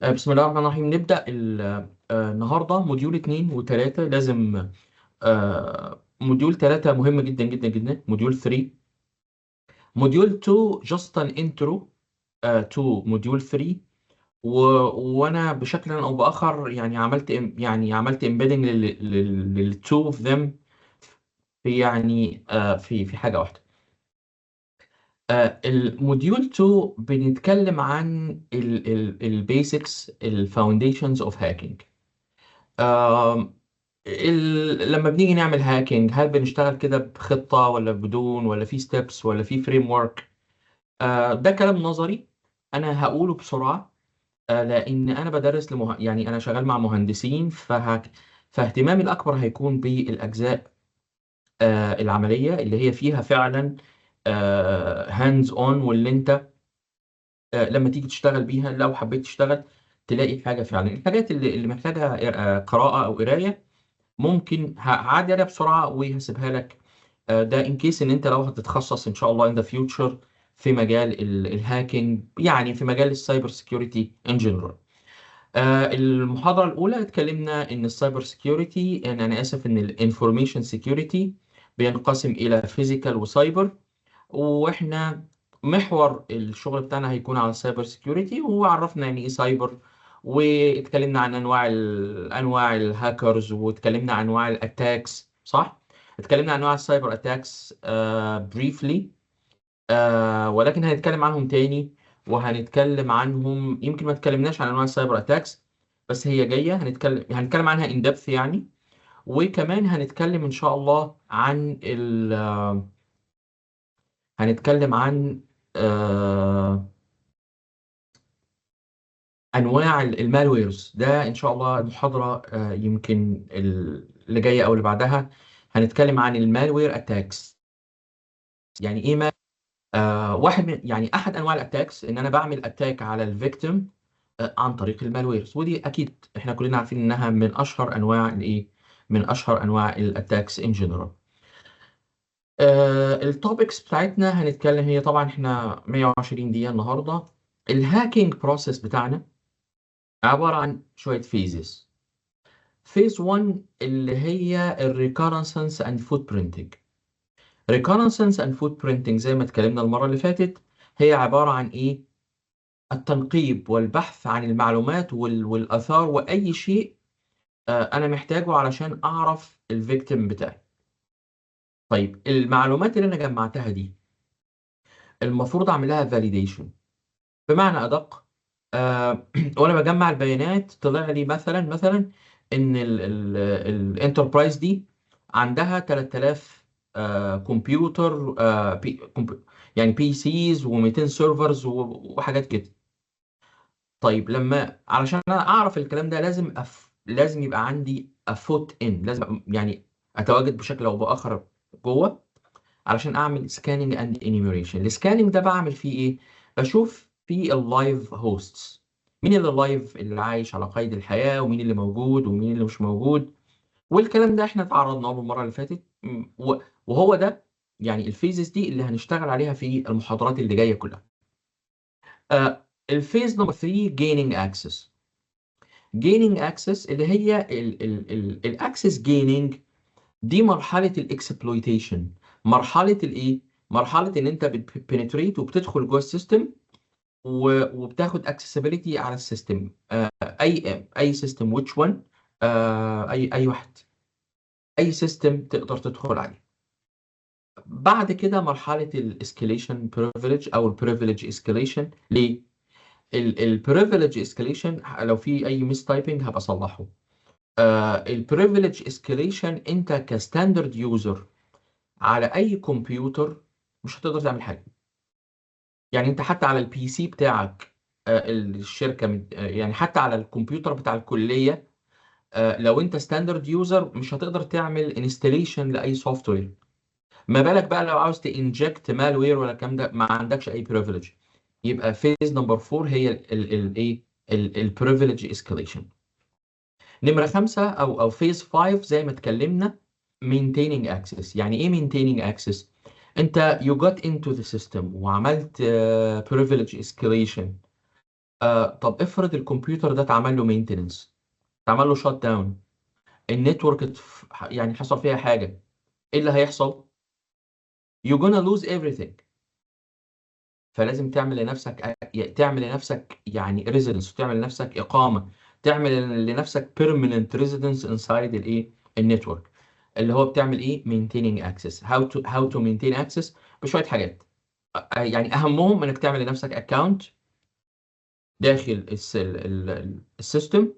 بسم الله الرحمن الرحيم. نبدأ النهارده موديول 2 و3. لازم موديول 3 مهم جدا جدا جدا. موديول 3، موديول 2 just an intro to موديول 3. وانا بشكل او باخر يعني عملت embedding لل two of them في في حاجة واحدة. الموديول 2 بنتكلم عن البيسكس، الفاونديشنز اوف هاكينج. لما بنيجي نعمل هاكينج، هل بنشتغل كده بخطة ولا بدون، ولا في ستيبس ولا في فريم ورك؟ ده كلام نظري انا هقوله بسرعة. لان انا بدرس يعني انا شغال مع مهندسين، فاهتمامي الاكبر هيكون بالاجزاء العملية اللي هي فيها فعلا هاندز اون، واللي انت لما تيجي تشتغل بيها لو حبيت تشتغل تلاقي حاجة فعلا. الحاجات اللي محتاجة قراءة أو قراية ممكن هعدي عليها بسرعة وهسيبها لك. ده ان كيس ان انت لو هتتخصص ان شاء الله ان ذا فيوتشر في مجال الهاكينج، يعني في مجال السايبر سيكيورتي ان جنرال. المحاضرة الأولى اتكلمنا إن السايبر سيكيورتي، إن أنا آسف، إن الانفورميشن سيكيورتي بينقسم إلى فيزيكال وسايبر. واحنا محور الشغل بتاعنا هيكون على السايبر سيكيورتي، وعرفنا يعني ايه سايبر، واتكلمنا عن انواع الهاكرز، واتكلمنا عن انواع الاتاكس، صح. اتكلمنا عن انواع السايبر اتاكس بريفلي، ولكن هنتكلم عنهم تاني. وهنتكلم عنهم، يمكن ما اتكلمناش عن انواع السايبر اتاكس، بس هي جايه، هنتكلم عنها ان دepth يعني. وكمان هنتكلم ان شاء الله عن هنتكلم عن آه، انواع المالويرز. ده ان شاء الله المحاضره يمكن اللي جايه او اللي بعدها هنتكلم عن المالوير اتاكس. يعني ايه واحد من يعني احد انواع الاتاكس ان انا بعمل اتاك على الفيكتيم عن طريق المالويرز، ودي اكيد احنا كلنا عارفين انها من اشهر انواع الايه، من اشهر انواع الاتاكس ان جنرال. التوبكس بتاعتنا هنتكلم، هي طبعا احنا 120 دقيقه النهارده. الهاكينج بروسيس بتاعنا عبارة عن شوية فيزز. فيز 1 اللي هي الريكارنسنس اند فوت برينتنج. ريكارنسنس اند فوت برينتنج زي ما اتكلمنا المرة اللي فاتت، هي عبارة عن ايه؟ التنقيب والبحث عن المعلومات والآثار وأي شيء أنا محتاجه علشان أعرف الفيكتيم بتاعي. طيب المعلومات اللي أنا جمعتها دي المفروض أعمل لها فاليديشن. بمعنى أدق، وأنا بجمع البيانات طلع لي مثلا إن الانتربرايز دي عندها 3000 كمبيوتر، يعني بي سيز و200 سيرفرز وحاجات كده. طيب لما علشان انا اعرف الكلام ده لازم يبقى عندي افوت ان، لازم يعني اتواجد بشكل او باخر جوه علشان اعمل سكاننج اند انيميريشن. السكاننج ده بعمل فيه ايه؟ بشوف فيه اللايف هوستس، مين اللي لايف، اللي عايش على قيد الحياة، ومين اللي موجود ومين اللي مش موجود. والكلام ده احنا اتعرضنا له المرة اللي فاتت. وهو ده يعني الفيزز دي اللي هنشتغل عليها في المحاضرات اللي جاية كلها. الفيز نمبر 3 gaining access. gaining access اللي هي الاكسس جيننج، دي مرحله الاكسبلويتيشن. مرحله الايه؟ مرحله ان انت بتبنتريت وبتدخل جوه السيستم وبتاخد اكسسبيليتي على السيستم. اي سيستم which one، اي واحد، اي سيستم تقدر تدخل عليه. بعد كده مرحله الاسكيليشن بريفليج او البريفليج اسكيليشن. ليه؟ البريفليج اسكيليشن لو في اي ميس تايبنج هبقى اصلحه. البريفليج اسكيليشن انت كستاندرد يوزر على اي كمبيوتر مش هتقدر تعمل حاجه. يعني انت حتى على البي سي بتاعك، الشركه يعني حتى على الكمبيوتر بتاع الكليه، لو انت ستاندرد يوزر مش هتقدر تعمل انستليشن لاي سوفت وير. ما بالك بقى لو عاوز تنجكت مالوير ولا الكلام ده، ما عندكش اي بريفليج. يبقى فيز نمبر 4 هي الايه، البريفليج اسكيليشن. نمرة 5 أو فيز 5 زي ما اتكلمنا maintaining access. يعني إيه maintaining access؟ أنت you got into the system وعملت privilege escalation. طب افرض الكمبيوتر ده اتعمل له مينتننس، اتعمل له شات داون، النتورك يعني حصل فيها حاجه، ايه اللي هيحصل؟ you're gonna lose everything. فلازم تعمل لنفسك يعني ريزيدنس، تعمل لنفسك اقامه، تعمل لنفسك بيرمننت ريزيدنس انسايد الايه النتورك، اللي هو بتعمل ايه maintaining access. how to maintain access بشويه حاجات. يعني اهمهم انك تعمل لنفسك اكونت داخل السيستم،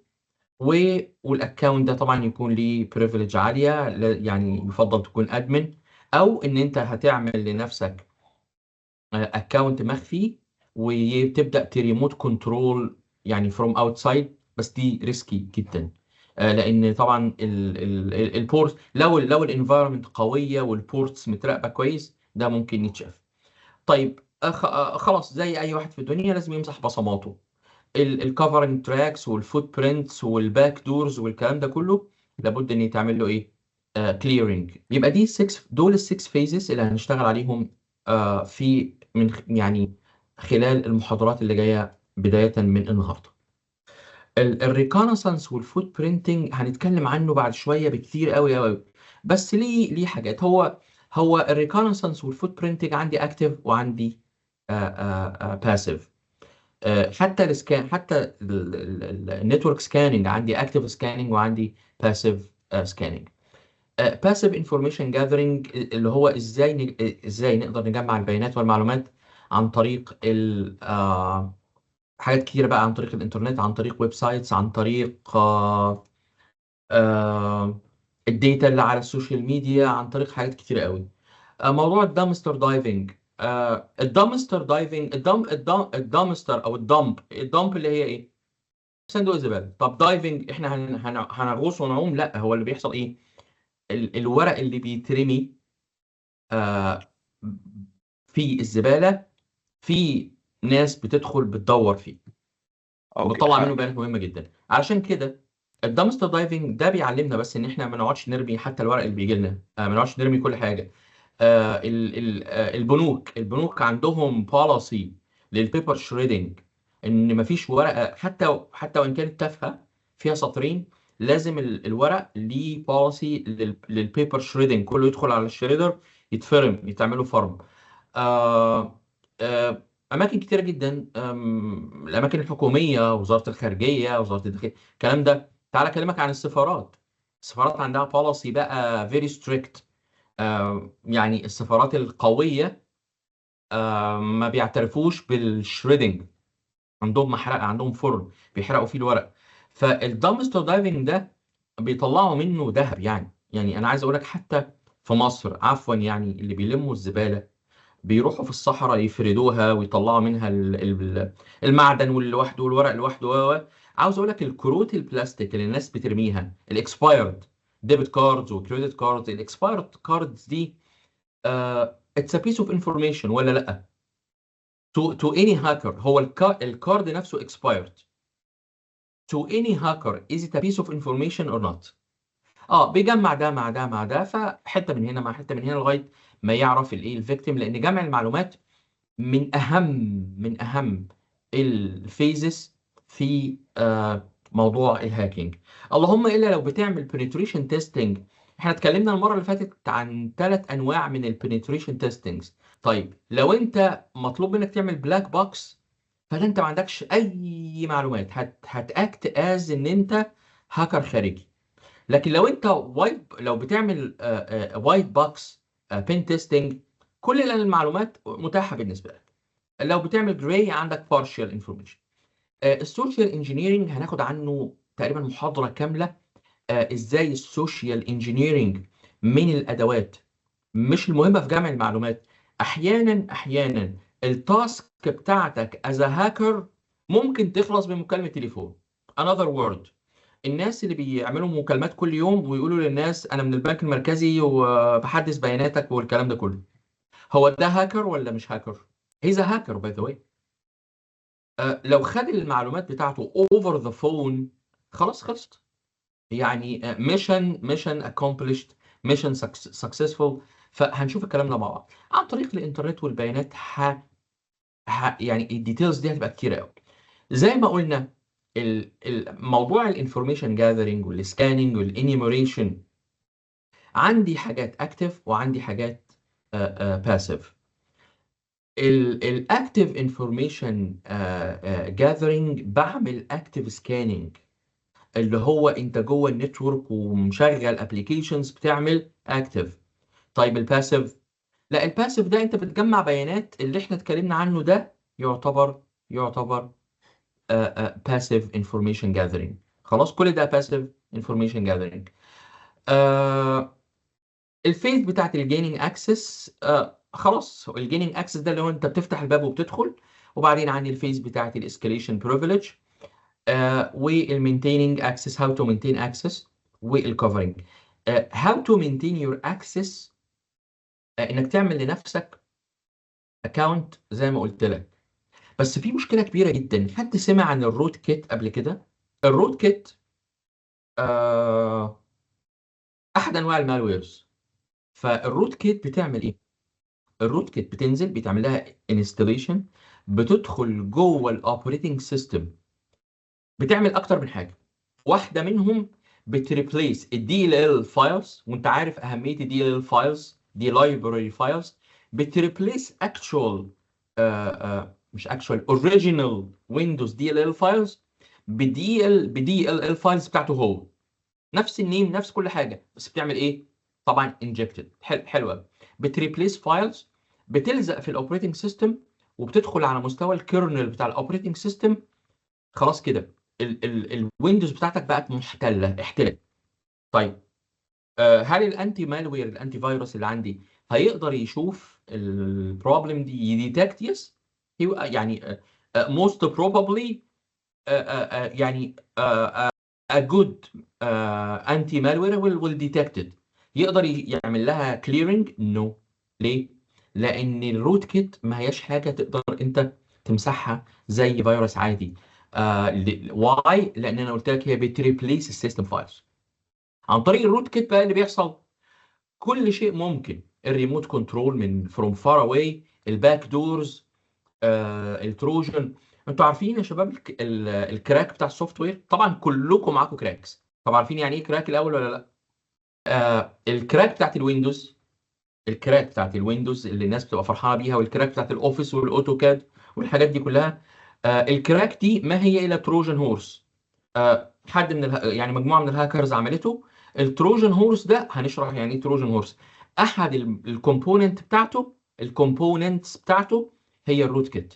والاكونت ده طبعا يكون ليه بريفليج عاليه، يعني يفضل تكون ادمن، او ان انت هتعمل لنفسك اكونت مخفي وتبدا تريموت كنترول يعني فروم اوتسايد، بس دي ريسكي جدا. لان طبعا البورت، لو الانفايرمنت قويه والبورتس متراقبه كويس، ده ممكن يتشاف. طيب خلاص، زي اي واحد في الدنيا لازم يمسح بصماته، الكفرنج تراكس والفوت برينتس والباك دورز والكلام ده كله، لابد ان يتعمل له ايه كليرنج. يبقى دول السكس فيزز اللي هنشتغل عليهم في يعني خلال المحاضرات اللي جايه بدايه من النهارده. الريكونسانس والفوت برينتنج هنتكلم عنه بعد شويه بكتير قوي قوي، بس ليه حاجات. هو الريكونسانس والفوت برينتنج عندي اكتف وعندي باسيف. حتى النتورك سكاننج عندي اكتف سكاننج وعندي باسيف سكاننج. باسيف انفورميشن جاذرينج اللي هو ازاي نقدر نجمع البيانات والمعلومات عن طريق حاجات كتيره بقى، عن طريق الانترنت، عن طريق ويب سايتس، عن طريق الداتا اللي على السوشيال ميديا، عن طريق حاجات كتيره قوي. موضوع الدامستر دايفنج. الدامستر دايفنج، الدامستر او الدمب اللي هي ايه؟ صندوق الزباله. طب دايفنج احنا هنغوص ونعوم؟ لا، هو اللي بيحصل ايه؟ الورق اللي بيترمي آه، في الزباله، في ناس بتدخل بتدور فيه اوكي وبتطلع منه بيانات مهمه جدا. علشان كده الدامستر دايفنج ده بيعلمنا بس ان احنا ما نقعدش نرمي حتى الورق اللي بيجي لنا، ما نقعدش نرمي كل حاجه. البنوك عندهم بوليسي للبيبر شريدنج، ان مفيش ورقه حتى وان كانت تافهه فيها سطرين، لازم الورق ليه بوليسي للبيبر شريدنج، كله يدخل على الشريدر يتفرم، يتعملوا فرم. آه آه اماكن كتيره جدا، الاماكن الحكوميه، وزاره الخارجيه، وزاره الداخليه، الكلام ده. تعال اكلمك عن السفارات. السفارات عندها بوليسي بقى فيري ستريكت. يعني السفارات القوية ما بيعترفوش بالشريدنج، عندهم محرقة، عندهم فرن بيحرقوا فيه الورق. فالدامستر دايفنج ده بيطلعوا منه ذهب. يعني أنا عايز أقول لك حتى في مصر، عفوا، يعني اللي بيلموا الزبالة بيروحوا في الصحراء يفردوها ويطلعوا منها المعدن لوحده والورق لوحده عاوز اقول لك الكروت البلاستيك اللي الناس بترميها، الاكسبايرد ديبت كاردز وكريدت كاردز، الاكسبايرد كاردز دي اتس ا بيس اوف انفورميشن ولا لا؟ تو اني هاكر، هو الكارد نفسه expired. to any hacker is it a piece of information or not؟ بيجمع ده مع ده مع ده، فحته من هنا مع حته من هنا لغايه ما يعرف الايه الفيكتيم، لان جمع المعلومات من اهم الفيزز في موضوع الهاكينج. اللهم الا لو بتعمل penetration testing. احنا اتكلمنا المره اللي فاتت عن 3 انواع من البنتريشن تيستنجز. طيب لو انت مطلوب منك تعمل بلاك بوكس، فده انت ما عندكش اي معلومات، هتاكت از ان انت هاكر خارجي. لكن لو انت لو بتعمل وايت بوكس بين تيستنج، كل المعلومات متاحه بالنسبه لك. لو بتعمل جراي عندك partial information. السوشيال انجينيرنج هناخد عنه تقريبا محاضرة كاملة. ازاي السوشيال انجينيرنج من الادوات مش المهمة في جمع المعلومات. احيانا التاسك بتاعتك as a hacker ممكن تخلص بمكالمة تليفون. another word، الناس اللي بيعملوا مكالمات كل يوم ويقولوا للناس انا من البنك المركزي وبحدث بياناتك والكلام ده كله، هو ده هاكر ولا مش هاكر؟ he's a hacker by the way. لو خد المعلومات بتاعته اوفر ذا فون، خلاص خلصت. يعني ميشن accomplished، ميشن سكسسفول. فهنشوف الكلام ده مع بعض عن طريق الانترنت والبيانات. يعني الديتيلز دي هتبقى كتير قوي. زي ما قلنا موضوع الانفورميشن جاذرينج والسكاننج والانيموريشن، عندي حاجات اكتف وعندي حاجات باسيف. الاكتف انفورميشن جاذرينج بعمل اكتف سكاننج، اللي هو انت جوه النتورك ومشغل ابلكيشنز بتعمل اكتف. طيب الباسيف، لا الباسيف ده انت بتجمع بيانات، اللي احنا اتكلمنا عنه ده يعتبر باسيف انفورميشن جاذرينج. خلاص كل ده باسيف انفورميشن جاذرينج. الفيز بتاعت الجيننج اكسس، خلاص الجيننج اكسس ده اللي هو انت بتفتح الباب وبتدخل. وبعدين عندي الفيز بتاعت الاسكاليشن بريفليج، والمينتيننج اكسس، هاو تو مينتين اكسس، والكفرنج. هاو تو مينتين يور اكسس، انك تعمل لنفسك اكونت زي ما قلت لك. بس في مشكله كبيره جدا، حد سمع عن الروت كيت قبل كده؟ الروت كيت احد انواع المالويرز. فالروت كيت بتعمل ايه؟ الروت كيت بتنزل بتعمل لها انستليشن، بتدخل جوه الاوبريتنج سيستم، بتعمل اكتر من حاجه. واحده منهم بتريبليس الدي ال ال فايلز، وانت عارف اهميه الدي ال ال فايلز دي، لايبراري فايلز. بتريبليس اكشوال، مش اكشوال، اوريجينال ويندوز دي ال ال فايلز بدي ال ال فايلز بتاعته هو. نفس النيم نفس كل حاجه، بس بتعمل ايه؟ طبعا انجكتد. حلوه. بتريبليس فايلز، بتلزق في الاوبريتنج سيستم، وبتدخل على مستوى الكيرنل بتاع الاوبريتنج سيستم. خلاص كده الويندوز بتاعتك بقت محتله احتلال. طيب هل الانتي مالوير، الانتي فيروس اللي عندي، هيقدر يشوف البروبلم دي يديتكت؟ يس، يعني موست بروبابلي، يعني a good anti malware will detect it. يقدر يعمل لها clearing؟ no. ليه؟ لأن الروت كيت ما هياش حاجة تقدر أنت تمسحها زي فيروس عادي. why؟ لأن أنا قلت لك هي بتريبليس السيستم فايلز. عن طريق الروت كيت بقى اللي بيحصل كل شيء ممكن، الريموت كنترول من فروم فار اواي، الباك دورز، التروجن. انتوا عارفين يا شباب الكراك بتاع السوفت وير؟ طبعا كلكم معاكم كراكس. طب عارفين يعني ايه كراك الاول ولا لا؟ الكراك بتاعت الويندوز، الكراك بتاعت الويندوز اللي الناس بتبقى فرحانه بيها، والكراك بتاعت الاوفيس والاوتوكاد والحاجات دي كلها، الكراك دي ما هي الا تروجن هورس. حد من يعني مجموعه من الهاكرز عملته. التروجن هورس ده هنشرح يعني ايه تروجن هورس. احد الكومبوننت بتاعته، الكومبوننتس بتاعته هي الروت كيت.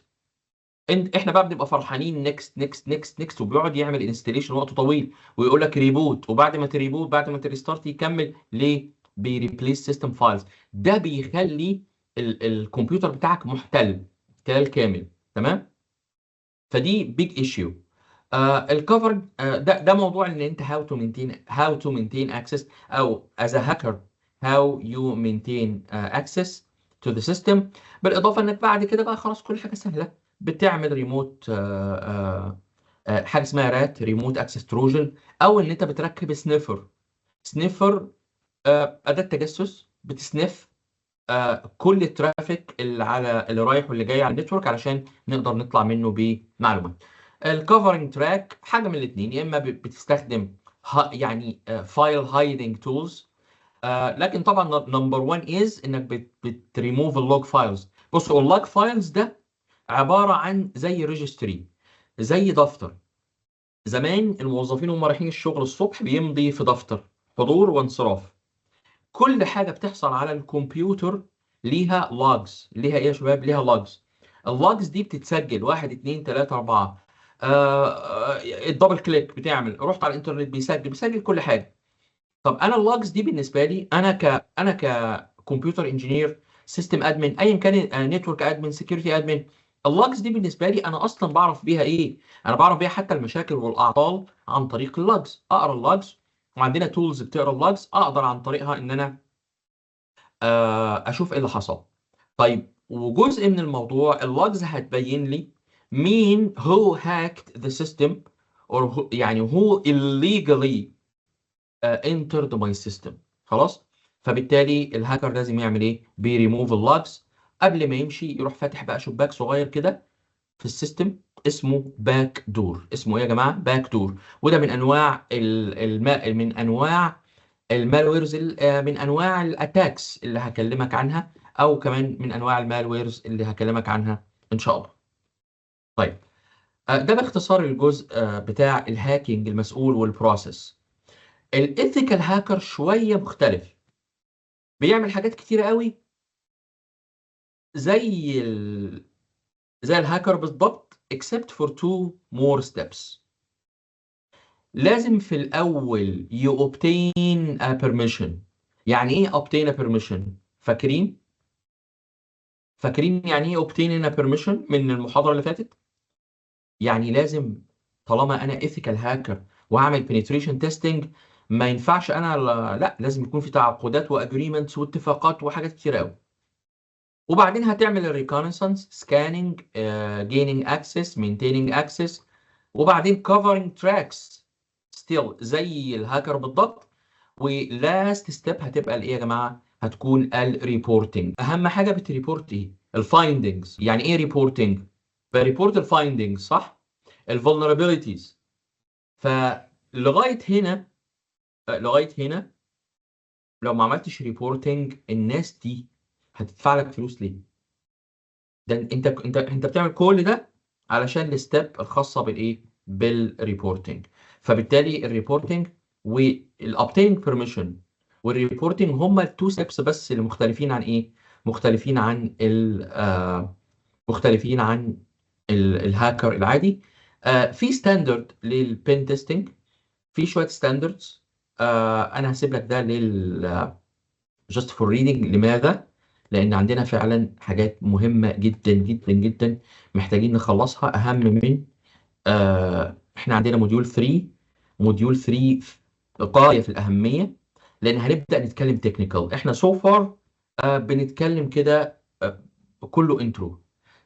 احنا بقى بنبقى فرحانين، نيكست نيكست نيكست نيكست، وبيقعد يعمل انستليشن وقت طويل، ويقول لك ريبوت، وبعد ما تريبوت بعد ما تريستارت يكمل. ليه؟ بيريبليس سيستم فايلز. ده بيخلي الكمبيوتر بتاعك محتل احتلال كامل. تمام؟ فدي بيج ايشيو. الكفر، ده موضوع ان انت هاو تو مينتين اكسس، او از ا هاكر هاو يو مينتين اكسس تو ذا سيستم. بالاضافه انك بعد كده بقى خلاص كل حاجه سهله، بتعمل ريموت، حاجه اسمها رات، ريموت اكسس تروجن، او ان انت بتركب سنيفر. سنيفر اداه تجسس بتسنف كل الترافيك اللي رايح واللي جاي على النتورك، علشان نقدر نطلع منه بمعلومات. الكفرنج تراك حاجه من الاثنين، يا اما بتستخدم يعني فايل هايدنج تولز، لكن طبعا نمبر 1 از انك بتريموف اللوج فايلز. بصوا اللوج فايلز ده عباره عن زي ريجستري، زي دفتر. زمان الموظفين وهم رايحين الشغل الصبح بيمضي في دفتر حضور وانصراف. كل حاجه بتحصل على الكمبيوتر ليها لوجز. ليها ايه يا شباب؟ ليها لوجز. اللوجز دي بتتسجل 1 2 3 4. الدبل كليك بتعمل، رحت على الانترنت بيسجل كل حاجه. طب انا اللوجز دي بالنسبه لي، انا ككمبيوتر انجينير، سيستم ادمن، ايا كان، نتورك ادمن، سكيورتي ادمن، اللوجز دي بالنسبه لي انا اصلا بعرف بيها ايه؟ انا بعرف بيها حتى المشاكل والاعطال عن طريق اللوجز. اقرا اللوجز، وعندنا تولز بتقرا اللوجز، اقدر عن طريقها ان انا اشوف ايه اللي حصل. طيب وجزء من الموضوع اللوجز هتبين لي مين هو هاكت ذا سيستم، او يعني هو illegally entered my system. خلاص. فبالتالي الهاكر لازم يعمل ايه؟ بيريموف اللوجز. قبل ما يمشي يروح فاتح بقى شباك صغير كده في السيستم، اسمه باك دور. اسمه ايه يا جماعه؟ باك دور. وده من انواع من انواع المالويرز، من انواع الاتاكس اللي هكلمك عنها، او كمان من انواع المالويرز اللي هكلمك عنها ان شاء الله. طيب، ده باختصار الجزء بتاع الهاكينج المسؤول والبروسيس. الايثيكال هاكر شويه مختلف، بيعمل حاجات كتيره قوي زي زي الهاكر بالضبط except for two more steps. لازم في الأول you obtain a permission. يعني إيه obtain a permission؟ فاكرين؟ فاكرين يعني إيه obtain a permission من المحاضرة اللي فاتت؟ يعني لازم، طالما أنا ethical hacker وهعمل penetration testing، ما ينفعش أنا لا، لازم يكون في تعاقدات وagreements واتفاقات وحاجات كتير قوي. وبعدين هتعمل الريكونسانس سكاننج، gaining access maintaining access، وبعدين covering tracks still زي الهاكر بالضبط. ولاست ستيب هتبقى الايه يا جماعه؟ هتكون الريبورتنج. اهم حاجه بتريبورت ايه؟ الفايندنجز. يعني ايه ريبورتنج؟ بريبورت الفايندنجز، صح؟ الفولنربيلتيز. فلغايه هنا، لغايه هنا لو ما عملتش ريبورتنج الناس دي هتدفع لك فلوس ليه؟ ده انت بتعمل كل ده علشان الستيب الخاصه بالايه؟ بالريبورتنج. فبالتالي الريبورتنج والابتينج بيرميشن والريبورتنج هما التو ستيبس بس اللي مختلفين عن ايه؟ مختلفين عن مختلفين عن الهاكر العادي. في ستاندرد للبين تيستنج، في شويه ستاندردز. انا هسيب لك ده just for reading. لماذا؟ لأن عندنا فعلا حاجات مهمة جدا جدا جدا محتاجين نخلصها، أهم من إحنا عندنا موديول 3. موديول 3 غاية في الأهمية، لأن هنبدأ نتكلم تكنيكال. إحنا سو فار بنتكلم كده كله انترو،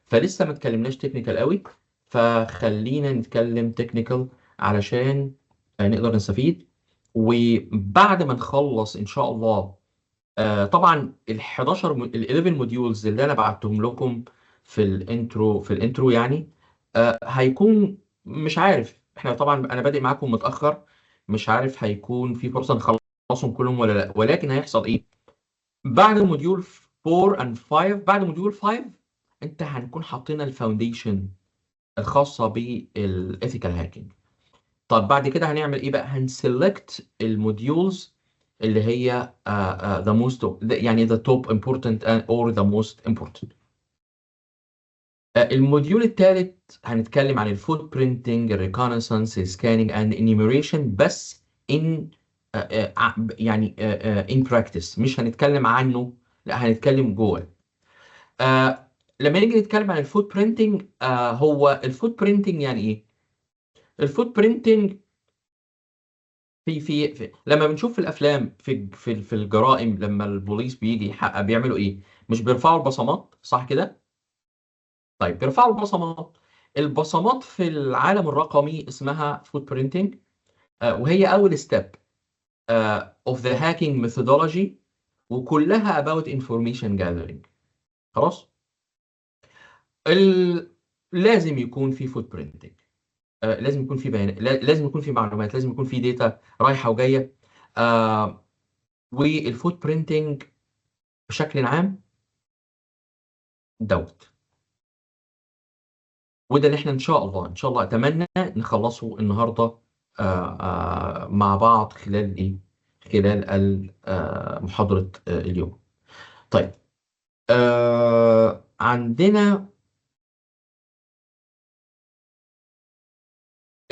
فلسه ما اتكلمناش تكنيكال قوي. فخلينا نتكلم تكنيكال علشان نقدر نستفيد. وبعد ما نخلص إن شاء الله، طبعا ال 11 ال 11 موديولز اللي انا بعتهم لكم في الانترو يعني، هيكون، مش عارف، احنا طبعا انا بادئ معاكم متاخر، مش عارف هيكون في فرصه نخلصهم كلهم ولا لا. ولكن هيحصل ايه بعد موديول 4 and 5؟ بعد موديول 5 انت هنكون حاطين الفاونديشن الخاصه بالايثيكال هاكينج. طب بعد كده هنعمل ايه بقى؟ هنسلكت الموديولز اللي هي the most يعني the top important or the most important. الموديول الثالث هنتكلم عن الفوت برينتنج، الريكونسانس، السكاننج اند انيميريشن، بس in يعني in practice. مش هنتكلم عنه، لا هنتكلم جوه. لما نيجي نتكلم عن الفوت برينتنج، هو الفوت برينتنج يعني ايه؟ الفوت برينتنج لما بنشوف في الافلام، في الجرائم، لما البوليس بيجي يحقق بيعملوا ايه؟ مش بيرفعوا البصمات، صح كده؟ طيب بيرفعوا البصمات. البصمات في العالم الرقمي اسمها فوت برينتنج، وهي اول ستيب of the hacking methodology، وكلها about information gathering. خلاص. لازم يكون في فوت برينتنج، لازم يكون في بيانات، لازم يكون في معلومات، لازم يكون في داتا رايحه وجايه. والفوت برينتنج بشكل عام دوت. وده اللي احنا ان شاء الله، ان شاء الله اتمنى نخلصه النهارده مع بعض خلال ايه؟ خلال محاضرة اليوم. طيب، عندنا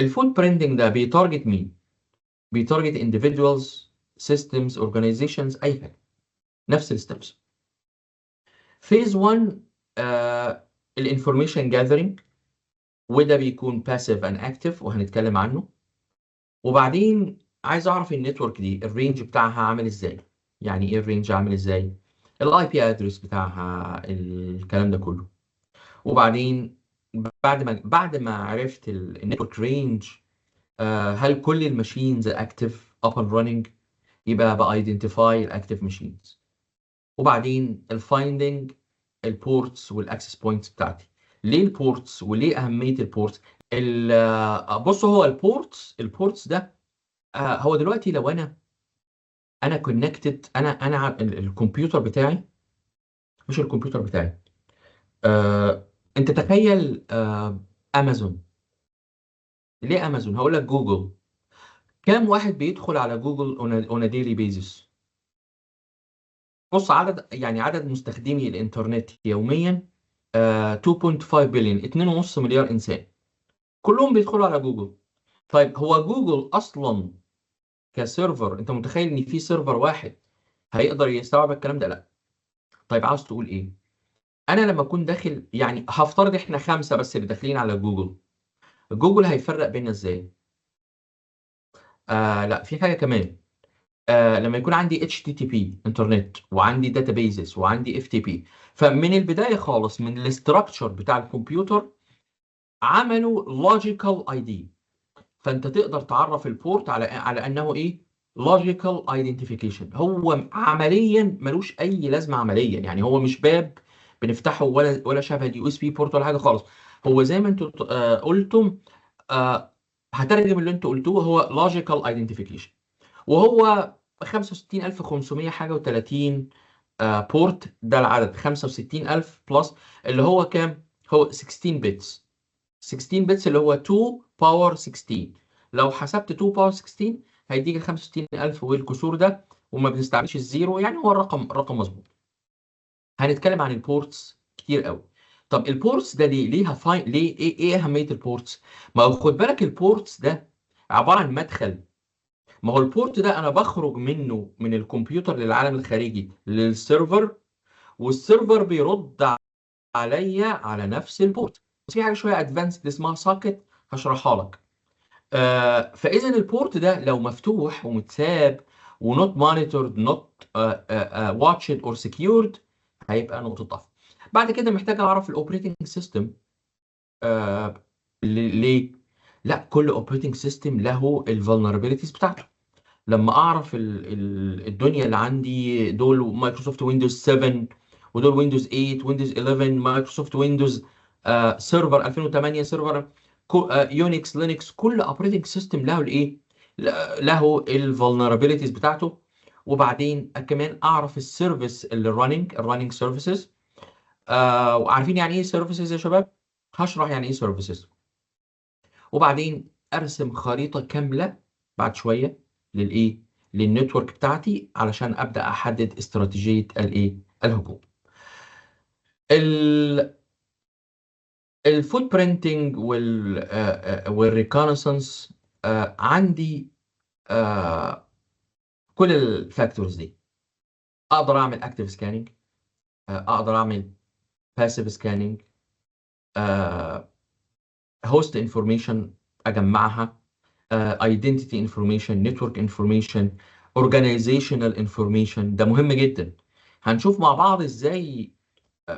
الفوت برينتنج ده بيتارجت مين؟ بيتارجت individuals، systems، organizations، اي حاجه. نفس الستبس. فيز 1 الانفورميشن جاذرينج، وده بيكون باسيف اند اكتف وهنتكلم عنه. وبعدين عايز اعرف النتورك دي الرينج بتاعها عامل ازاي. يعني ايه الرينج عامل ازاي؟ الاي بي ادرس بتاعها، الكلام ده كله. وبعدين بعد ما عرفت النتورك رينج، هل كل الماشينز اكتف اب اند راننج؟ يبقى بايدنتيفاي الاكتف ماشينز. وبعدين الفايندنج البورتس والاكسس بوينتس بتاعتي. ليه البورتس وليه اهميه البورتس؟ بص، هو البورتس ده هو دلوقتي لو انا كونكتد، الكمبيوتر بتاعي، مش الكمبيوتر بتاعي. انت تخيل امازون. ليه امازون؟ هقول لك جوجل. كام واحد بيدخل على جوجل اون ديلي بيزس؟ بص، عدد مستخدمي الانترنت يوميا 2.5 بليون، 2.5 مليار انسان، كلهم بيدخلوا على جوجل. طيب هو جوجل اصلا كسيرفر، انت متخيل ان في سيرفر واحد هيقدر يستوعب الكلام ده؟ لا. طيب عاوز تقول ايه؟ انا لما اكون داخل، يعني هفترض احنا 5 بس اللي داخلين على جوجل، جوجل هيفرق بيننا ازاي؟ لا، في حاجه كمان. لما يكون عندي HTTP انترنت، وعندي داتابيزز، وعندي FTP، فمن البدايه خالص، من الاستراكشر بتاع الكمبيوتر، عملوا لوجيكال اي دي. فانت تقدر تعرف البورت على انه ايه؟ لوجيكال ايدنتيفيكيشن. هو عمليا ملوش اي لازمه عمليا، يعني هو مش باب بنفتحه، ولا شبه USB بورت ولا حاجه خالص. هو زي ما انتوا قلتم، آه هترجم اللي انتوا قلتوه، هو لوجيكال ايدنتيفيكيشن. وهو 65500 حاجه و30 بورت. ده العدد 65000 بلس، اللي هو كام؟ هو 16 بيتس. 16 بيتس اللي هو 2 باور 16. لو حسبت 2 باور 16 هيديك ال 65000 والكسور ده، وما بنستعملش الزيرو، يعني هو الرقم مظبوط. هنتكلم عن البورتس كتير قوي. طب البورتس ده ليه ايه اهميه البورتس؟ ما هو خد بالك، البورتس ده عباره عن مدخل. ما هو البورت ده انا بخرج منه من الكمبيوتر للعالم الخارجي للسيرفر، والسيرفر بيرد عليا على نفس البورت. بس في حاجه شويه ادفانسد اسمها ساكت، هشرحها لك. فاذا البورت ده لو مفتوح ومتساب ونوت مونيتورد، نوت واتشد اور سكيورد، هيبقى نقطه ضعف. بعد كده محتاج اعرف الاوبريتنج سيستم. ليه؟ لا، كل اوبريتنج سيستم له الفولنربيلتيز بتاعته. لما اعرف الدنيا اللي عندي، دول مايكروسوفت ويندوز 7، ودول ويندوز 8، ويندوز 11، مايكروسوفت ويندوز سيرفر 2008، سيرفر يونكس، لينكس، كل اوبريتنج سيستم له الايه، له الفولنربيلتيز بتاعته. وبعدين كمان اعرف السيرفيس اللي الرننج سيرفيسز. وعارفين يعني ايه سيرفيسز يا شباب؟ هشرح يعني ايه سيرفيسز. وبعدين ارسم خريطه كامله بعد شويه للايه، للنتورك بتاعتي، علشان ابدا احدد استراتيجيه الايه، الهجوم. الفوت برينتنج والريكونسانس، عندي كل الفاكتورز دي. اقدر اعمل اكتيف سكاننج، اقدر اعمل باسيف سكاننج، هوست انفورميشن اجمعها، ايدنتيتي انفورميشن، نتورك انفورميشن، اورجانيزيشنال انفورميشن. ده مهم جدا. هنشوف مع بعض ازاي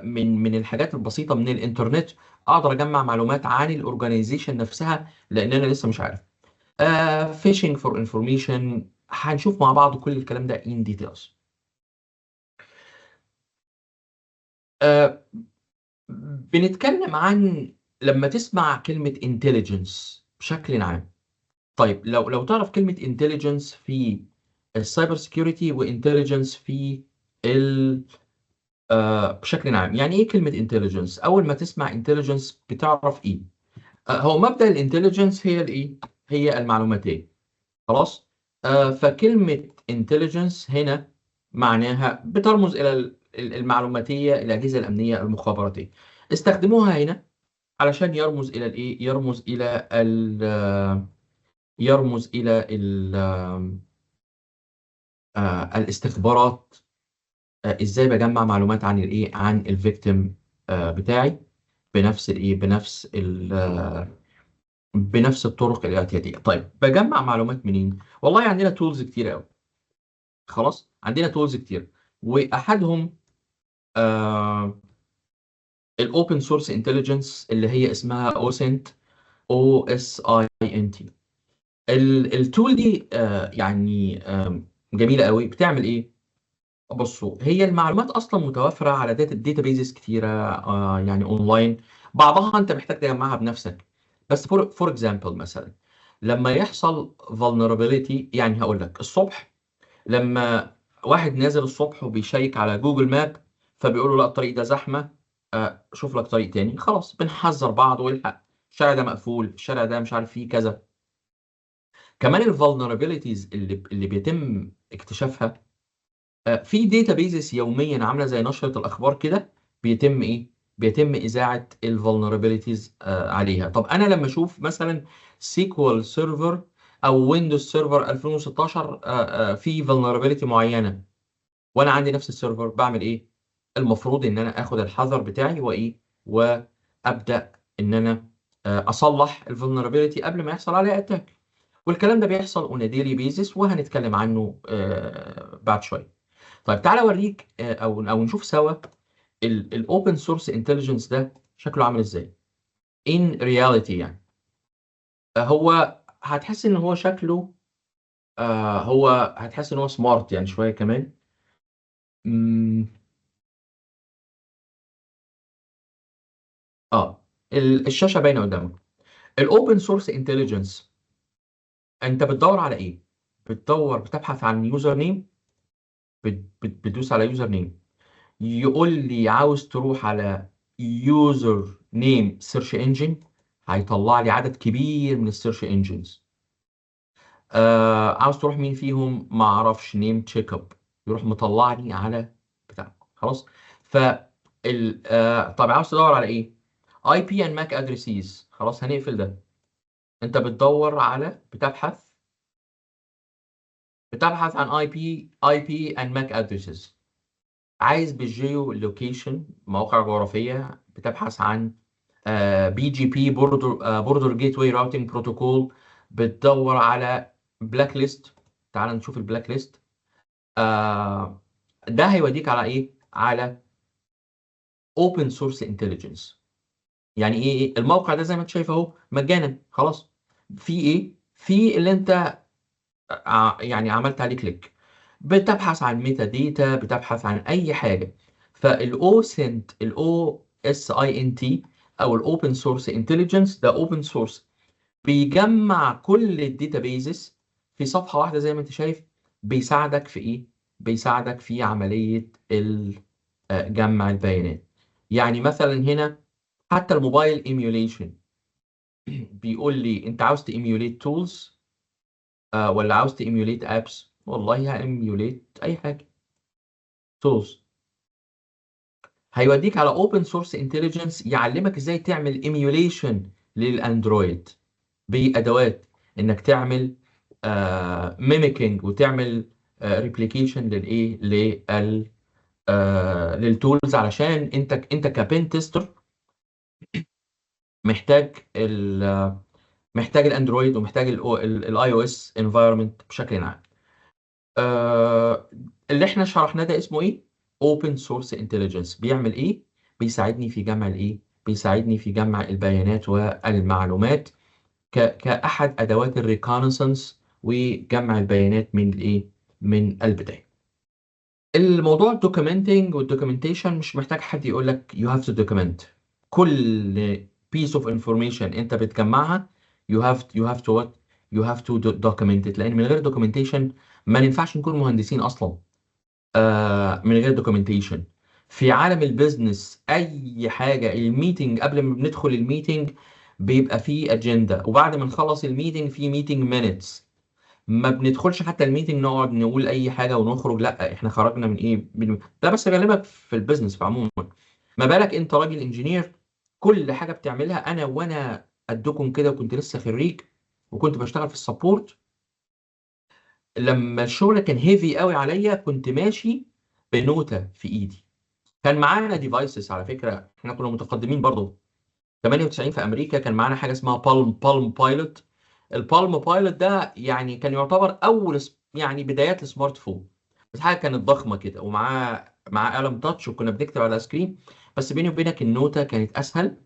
من الحاجات البسيطه من الانترنت اقدر اجمع معلومات عن الاورجانيزيشن نفسها، لان انا لسه مش عارف. فيشنج فور انفورميشن. هنشوف مع بعض كل الكلام ده ان ديتيلز. بنتكلم عن، لما تسمع كلمه انتليجنس بشكل عام. طيب لو تعرف كلمة intelligence في السايبر سيكيورتي، وانتليجنس في ال بشكل عام، يعني ايه كلمة intelligence؟ اول ما تسمع intelligence بتعرف ايه؟ هو مبدأ الانتليجنس هي الايه؟ هي المعلوماتية. خلاص. فكلمة intelligence هنا معناها بترمز الى المعلوماتية، الاجهزة الامنية المخابراتية. استخدموها هنا علشان يرمز الى الايه؟ يرمز الى الاستخبارات. ازاي بجمع معلومات عن الايه، عن الفيكتيم بتاعي، بنفس الايه، بنفس الطرق الاعتياديه. طيب بجمع معلومات منين؟ والله عندنا تولز كتير قوي. خلاص، عندنا تولز كتير، واحدهم الاوبن سورس انتليجنس، اللي هي اسمها اوسنت، OSINT. التول دي يعني جميله قوي. بتعمل ايه؟ بصوا، هي المعلومات اصلا متوفره على داتا بيزز كتيره، يعني اونلاين. بعضها انت محتاج تجمعها بنفسك. بس فور اكزامبل مثلا لما يحصل vulnerability، يعني هقول لك الصبح لما واحد نازل الصبح وبيشيك على جوجل ماب، فبيقول له لا الطريق ده زحمه، شوف لك طريق تاني. خلاص بنحذر بعض، والحق الشارع ده مقفول، الشارع ده مش عارف فيه كذا. كمان الفولنربيليتيز اللي بيتم اكتشافها، في داتابيزز يوميا عامله زي نشره الاخبار كده، بيتم ايه؟ بيتم اذاعه الفولنربيليتيز عليها. طب انا لما اشوف مثلا سيكوال سيرفر او ويندوز سيرفر 2016 في فولنربيليتي معينه، وانا عندي نفس السيرفر، بعمل ايه؟ المفروض ان انا اخد الحذر بتاعي وايه، وابدا ان انا اصلح الفولنربيلتي قبل ما يحصل عليها اتاك. والكلام ده بيحصل اون ديلي بيزس، وهنتكلم عنه بعد شويه. طيب تعالى اوريك او نشوف سوا الاوبن سورس انتليجنس ده شكله عامل ازاي ان رياليتي يعني. هو هتحس ان هو شكله هو هتحس ان هو سمارت يعني شويه كمان. مم، اه الشاشه باينه قدامك. الاوبن سورس انتليجنس، انت بتدور على ايه؟ بتبحث عن يوزر نيم، بتدوس على يوزر نيم، يقول لي عاوز تروح على يوزر نيم سيرش انجن، هيطلع لي عدد كبير من السيرش انجنز. عاوز تروح مين فيهم؟ ما اعرفش، نيم تشيك اب، يروح مطلعني على بتاع. خلاص. ف طب عاوز تدور على ايه؟ اي بي اند ماك ادريسيز. خلاص هنقفل ده. انت بتدور على بتبحث عن اي بي اند ماك ادريسز. عايز بالجيو لوكيشن، مواقع جغرافيه، بتبحث عن بي جي بي بوردر جيت واي راوتنج بروتوكول. بتدور على بلاك ليست. تعال نشوف البلاك ليست. ده هيوديك على ايه؟ على اوبن سورس انتليجنس. يعني ايه الموقع ده؟ زي ما انت شايف اهو مجانا. خلاص. في ايه؟ في اللي انت يعني عملت عليه كليك، بتبحث عن ميتا داتا، بتبحث عن اي حاجه. فالاو سنت الاو اس اي ان تي او الاوبن سورس انتليجنس ده اوبن سورس، بيجمع كل الداتابيزز في صفحه واحده زي ما انت شايف. بيساعدك في ايه؟ بيساعدك في عمليه جمع البيانات. يعني مثلا هنا حتى الموبايل ايميوليشن، بيقول لي انت عاوز تيميوليت تولز ولا عاوز تيميوليت ابس؟ والله هايميوليت اي حاجه. تولز. هيوديك على اوبن سورس انتليجنس يعلمك ازاي تعمل ايميوليشن للاندرويد بادوات انك تعمل ميميكينج وتعمل ريبليكيشن للايه لل للتولز، علشان انت كبين تيستر محتاج محتاج الاندرويد، ومحتاج الاي او اس انفايرمنت بشكل عام. آه اللي احنا شرحناه ده اسمه ايه؟ Open Source Intelligence. بيعمل ايه؟ بيساعدني في جمع الايه؟ بيساعدني في جمع البيانات والمعلومات كأحد أدوات الريكونسنس وجمع البيانات من الايه؟ من البداية. الموضوع الدوكيومنتنج والدوكيومنتيشن مش محتاج حد يقول لك you have to document. كل piece of information انت بتجمعها you have to what? you have to document it. لأن من غير documentation ما ينفعش نكون مهندسين أصلا. من غير دوكيومنتيشن في عالم البيزنس اي حاجه، الميتنج قبل ما بندخل الميتنج بيبقى فيه اجنده، وبعد ما نخلص الميتنج في ميتنج مينتس. ما بندخلش حتى الميتنج نقعد نقول اي حاجه ونخرج، لا احنا خرجنا من ايه ده بس بكلمك في البيزنس في عموما. ما بالك انت راجل انجينير، كل حاجه بتعملها. وانا قدكم كده، وكنت لسه خريج وكنت بشتغل في السبورت. لما الشغل كان هيفي قوي عليا كنت ماشي بنوتة في ايدي. كان معانا ديفايسز، على فكرة احنا كنا متقدمين برضو. 98 في امريكا كان معانا حاجة اسمها بالم بايلوت. البالم بايلوت ده يعني كان يعتبر اول يعني بدايات السمارت فون. بس حاجة كانت ضخمة كده، ومعاه قلم تاتش، وكنا بنكتب على سكرين. بس بيني وبينك النوتة كانت اسهل.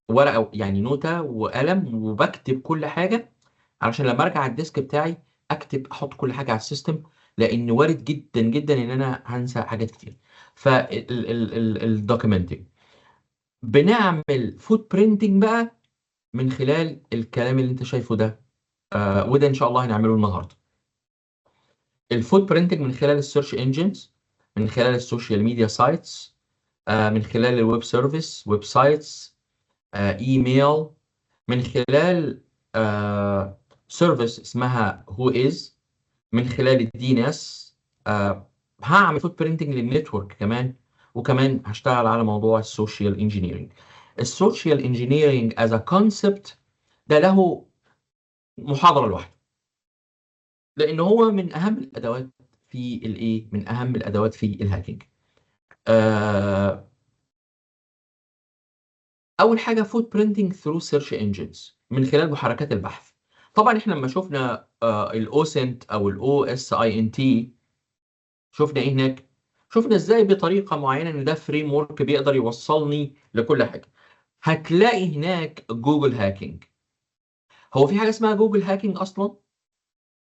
ورقة يعني نوتة وقلم، وبكتب كل حاجة علشان لما ارجع على الديسك بتاعي اكتب، احط كل حاجه على السيستم. لان وارد جدا جدا ان انا هنسى حاجات كتير. فالدوكيومنتنج بنعمل فوت برينتنج بقى من خلال الكلام اللي انت شايفه ده. وده ان شاء الله هنعمله النهارده. الفوت برينتنج من خلال السيرش انجنز، من خلال السوشيال ميديا سايتس، من خلال الويب سيرفيس، ويب سايتس، ايميل، من خلال سيرفيس اسمها هو از، من خلال الدي ان اس. هعمل فوت برينتنج للنتورك كمان، وكمان هشتغل على موضوع السوشيال انجينيرنج. السوشيال انجينيرنج از ا كونسبت ده له محاضره لوحده، لان هو من اهم الادوات في الايه، من اهم الادوات في الهاكينج. آه، اول حاجه فوت برينتنج ثرو سيرش انجنز، من خلال محركات البحث. طبعا احنا لما شفنا الاوسنت او الاو اس اي ان تي، شفنا ايه هناك؟ شفنا ازاي بطريقه معينه ان ده فريم ورك بيقدر يوصلني لكل حاجه. هتلاقي هناك جوجل هاكينج. هو في حاجه اسمها جوجل هاكينج اصلا؟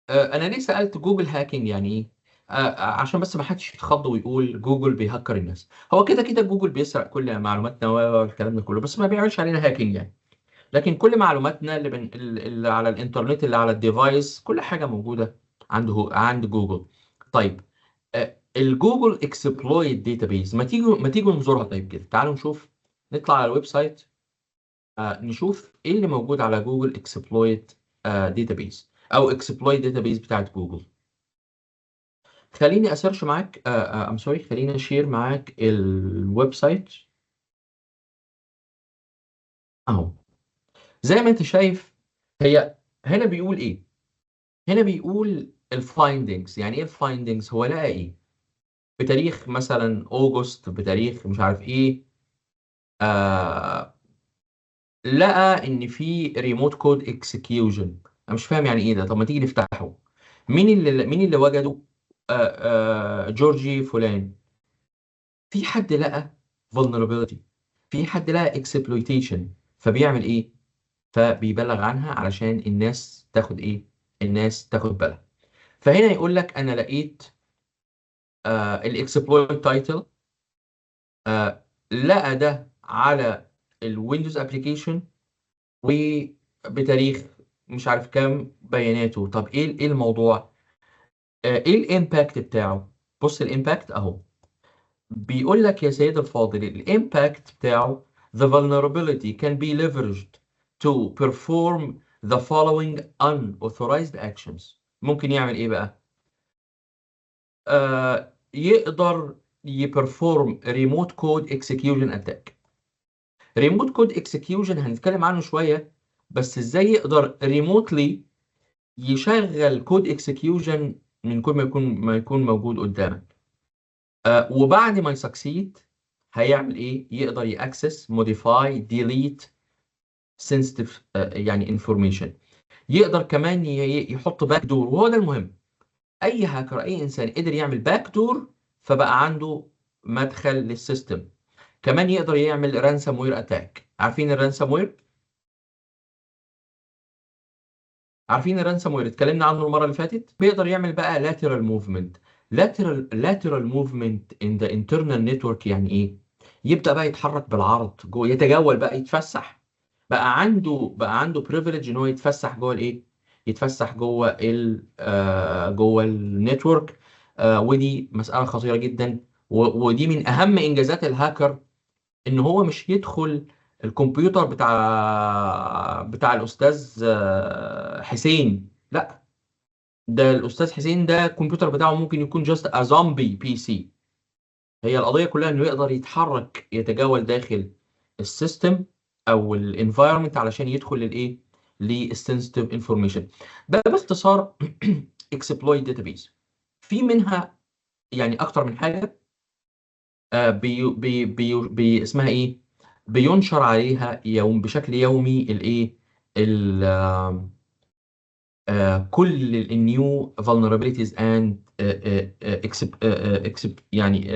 انا ليه سالت جوجل هاكينج يعني ايه؟ عشان بس ما حدش يتخض ويقول جوجل بيهكر الناس. هو كده كده جوجل بيسرق كل معلوماتنا والكلام ده كله، بس ما بيعملش علينا هاكينج يعني. لكن كل معلوماتنا اللي على الانترنت، اللي على الديفايس، كل حاجه موجوده عند جوجل. طيب، الجوجل اكسبلويت داتابيز، ما تيجوا نزورها. طيب كده تعالوا نشوف، نطلع على الويب سايت، نشوف ايه اللي موجود على جوجل اكسبلويت داتابيز، او اكسبلويت داتابيز بتاعت جوجل. خليني اسيرش معاك، ام سوري، خليني اشير معاك الويب سايت اهو. زي ما انت شايف، هي هنا بيقول ايه؟ هنا بيقول الفايندنجز. يعني ايه الفايندنجز؟ هو لقى ايه بتاريخ مثلا اوجست، بتاريخ مش عارف ايه. آه لقى ان في ريموت كود اكسكيوجن. انا مش فاهم يعني ايه ده. طب ما تيجي نفتحه. مين اللي وجده؟ جورجي فلان. في حد لقى vulnerability، في حد لقى exploitation، فبيعمل ايه؟ فبيبلغ عنها علشان الناس تاخد ايه؟ الناس تاخد بالها. فهنا يقول لك انا لقيت الاكسبلويت تايتل، لقى ده على الويندوز ابلكيشن، وبتاريخ مش عارف كام بياناته. طب ايه الموضوع؟ ايه الامباكت بتاعه؟ بص الامباكت اهو. بيقول لك يا سيد الفاضل الامباكت بتاعه: the vulnerability can be leveraged to perform the following unauthorized actions. ممكن يعمل ايه بقى؟ يقدر يبرفورم ريموت كود اكسكيوشن اتاك. ريموت كود اكسكيوشن هنتكلم عنه شويه، بس ازاي يقدر ريموتلي يشغل كود اكسكيوشن من كل ما يكون موجود قدامك. وبعد ما يسكسيد هيعمل ايه؟ يقدر ياكسس، موديفاي، ديليت سنسيتيف يعني انفورميشن. يقدر كمان يحط باك دور، وهو ده المهم. اي هاكر، اي انسان قدر يعمل باك دور، فبقى عنده مدخل للسيستم. كمان يقدر يعمل رانسام وير اتاك. عارفين الرانسام وير؟ عارفين الرانسام وير اتكلمنا عنه المره اللي فاتت. بيقدر يعمل بقى lateral movement. lateral movement in the internal network يعني ايه؟ يبدا بقى يتحرك بالعرض جوه، يتجول بقى، يتفسح. بقى عنده privilege ان هو يتفسح جوه الايه؟ يتفسح جوه النتورك. ودي مساله خطيره جدا. ودي من اهم انجازات الهاكر، ان هو مش يدخل الكمبيوتر بتاع الاستاذ حسين. لا، ده الاستاذ حسين ده الكمبيوتر بتاعه ممكن يكون جاست ا زومبي بي سي. هي القضيه كلها انه يقدر يتحرك، يتجول داخل السيستم او الانفايرمنت علشان يدخل للايه؟ للسنسيتيف انفورميشن. ده باختصار اكسبلويت داتابيز. في منها يعني اكتر من حاجه. اسمها ايه؟ بينشر عليها بشكل يومي الايه؟ ال- آم، كل النيو vulnerabilities and يعني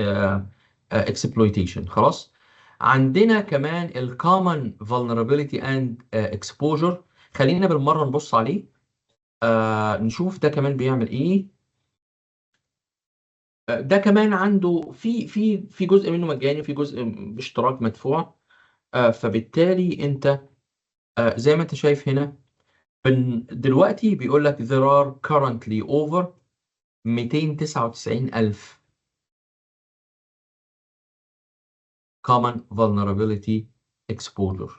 exploitation. خلاص. عندنا كمان ال common vulnerability and exposure. خلينا بالمرة نبص عليه، نشوف ده كمان بيعمل ايه. ده كمان عنده في جزء منه مجاني، في جزء باشتراك مدفوع. فبالتالي انت زي ما انت شايف هنا، دلوقتي بيقول لك there are currently over 299 ألف common vulnerability exposure.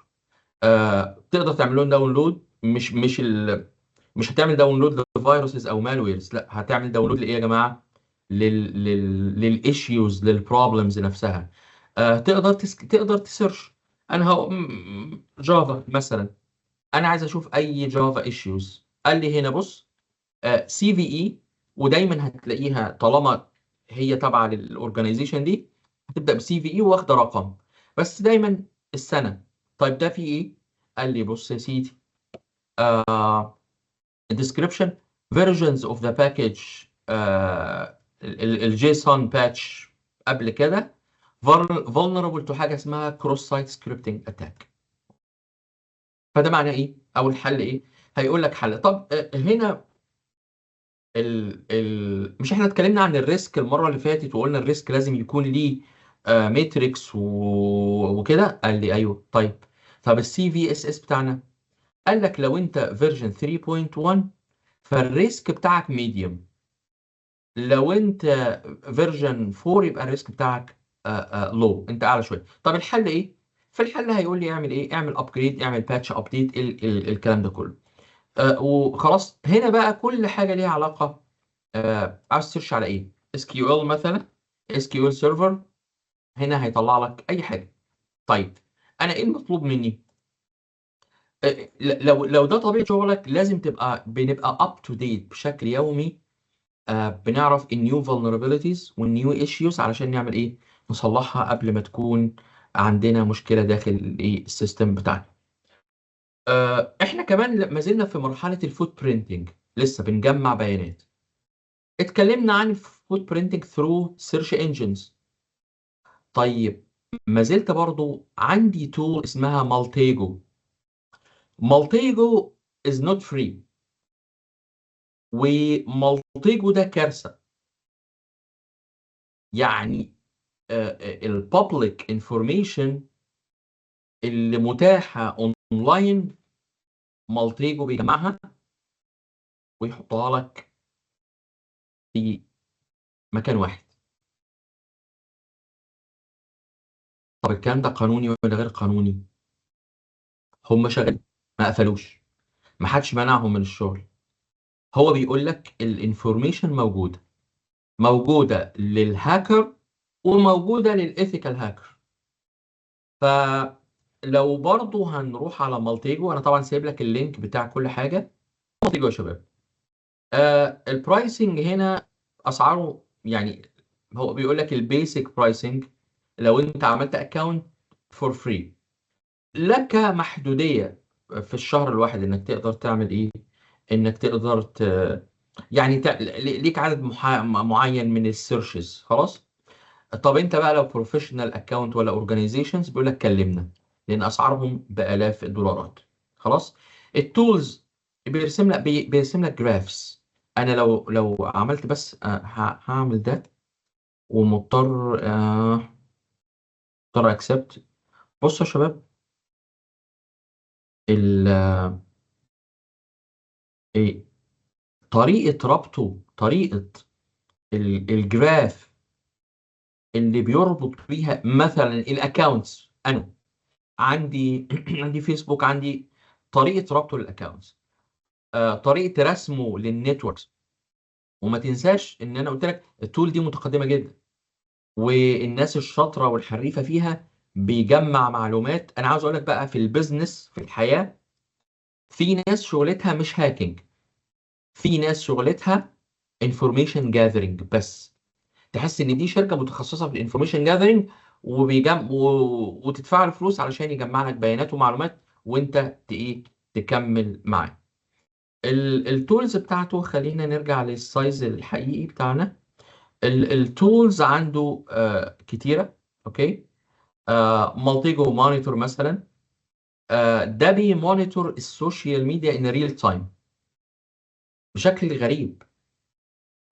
تقدر تعمل لهم داونلود، مش هتعمل داونلود لفيروسز او مالويرز، لا هتعمل داونلود لايه يا جماعه؟ للايشيوز، للبروبلمز نفسها. تقدر تسيرش. انا هو جافا مثلا، انا عايز اشوف اي جافا ايشيوز، قال لي هنا بص سي في اي، ودايما هتلاقيها طالما هي تابعه للاورجنايزيشن دي هتبدا بسي في اي واخده رقم، بس دايما السنه. طيب ده في ايه؟ قال لي بص يا سيدي، description versions of the package، الجيسون باتش قبل كده vulnerable to حاجه اسمها cross site scripting attack. فده معناه ايه؟ او الحل ايه؟ هيقول لك حل. طب هنا مش احنا اتكلمنا عن الريسك المره اللي فاتت وقلنا الريسك لازم يكون ليه ماتريكس وكده؟ قال لي ايوه. طب السي في اس اس بتاعنا قال لك لو انت فيرجن 3.1 فالريسك بتاعك ميديوم، لو انت فيرجن 4 يبقى الريسك بتاعك لو، انت اعلى شويه. طب الحل ايه؟ في الحل هيقول لي اعمل ايه؟ اعمل ابجريد، اعمل باتش ابديت، الكلام ده كله. وخلاص. هنا بقى كل حاجه ليها علاقه. عاوز تسيرش على ايه؟ اس كيو ال مثلا، اس كيو ال سيرفر، هنا هيطلع لك اي حاجه. طيب انا ايه المطلوب مني؟ لو ده طبيعه شغلك لازم بنبقى اب تو ديت بشكل يومي. بنعرف النيو vulnerabilities والنيو issues علشان نعمل ايه؟ نصلحها قبل ما تكون عندنا مشكله داخل الايه السيستم بتاعنا. احنا كمان ما زلنا في مرحله الفوت برينتنج، لسه بنجمع بيانات. اتكلمنا عن الفوت برينتنج ثرو سيرش انجنز. طيب ما زلت برضو عندي تول اسمها مالتيجو. مالتيجو is not free، ومالتيجو ده كارثه. يعني البابليك انفورميشن اللي متاحه اونلاين مالتيجو بيجمعها ويحطها لك في مكان واحد. طب الكلام ده قانوني ولا غير قانوني؟ هم شغالين، ما قفلوش، ما حدش منعهم من الشغل. هو بيقول لك الانفورميشن موجوده للهاكر وموجوده للايثيكال هاكر. فلو برضو هنروح على مالتيجو، انا طبعا سايب لك اللينك بتاع كل حاجه. مالتيجو يا شباب، البرايسنج هنا اسعاره يعني، هو بيقول لك البيسك برايسنج لو انت عملت اكونت فور فري لك محدوديه في الشهر الواحد انك تقدر تعمل ايه، انك تقدر يعني ليك عدد معين من السيرشز. خلاص. طب انت بقى لو بروفيشنال اكونت ولا اورجانيزيشنز بيقول لك كلمنا، لان اسعارهم بالاف الدولارات. خلاص. التولز بيرسم لك جرافس. انا لو عملت بس هعمل ده ومضطر مضطر اكسبت. بصوا يا شباب، ال ايه طريقة ربطه، طريقة الجراف اللي بيربط بيها مثلا الاكونتس. انا عندي عندي فيسبوك، عندي طريقة ربطه للاكونتس، طريقة رسمه للنتوركس. وما تنساش ان انا قلت لك التول دي متقدمة جدا، والناس الشاطرة والحريفة فيها بيجمع معلومات. انا عاوز اقول لك بقى في البيزنس، في الحياة، في ناس شغلتها مش هاكينج، في ناس شغلتها انفورميشن جاذرينج بس. تحس ان دي شركه متخصصه في الانفورميشن جاذرينج، وتدفع له فلوس علشان يجمع لك بيانات ومعلومات وانت ايه تكمل معاه. التولز بتاعته، خلينا نرجع للسايز الحقيقي بتاعنا. التولز عنده كتيره. اوكي. مالتيجو مونيتور مثلا، ده بيمونيتور السوشيال ميديا ان ريل تايم بشكل غريب.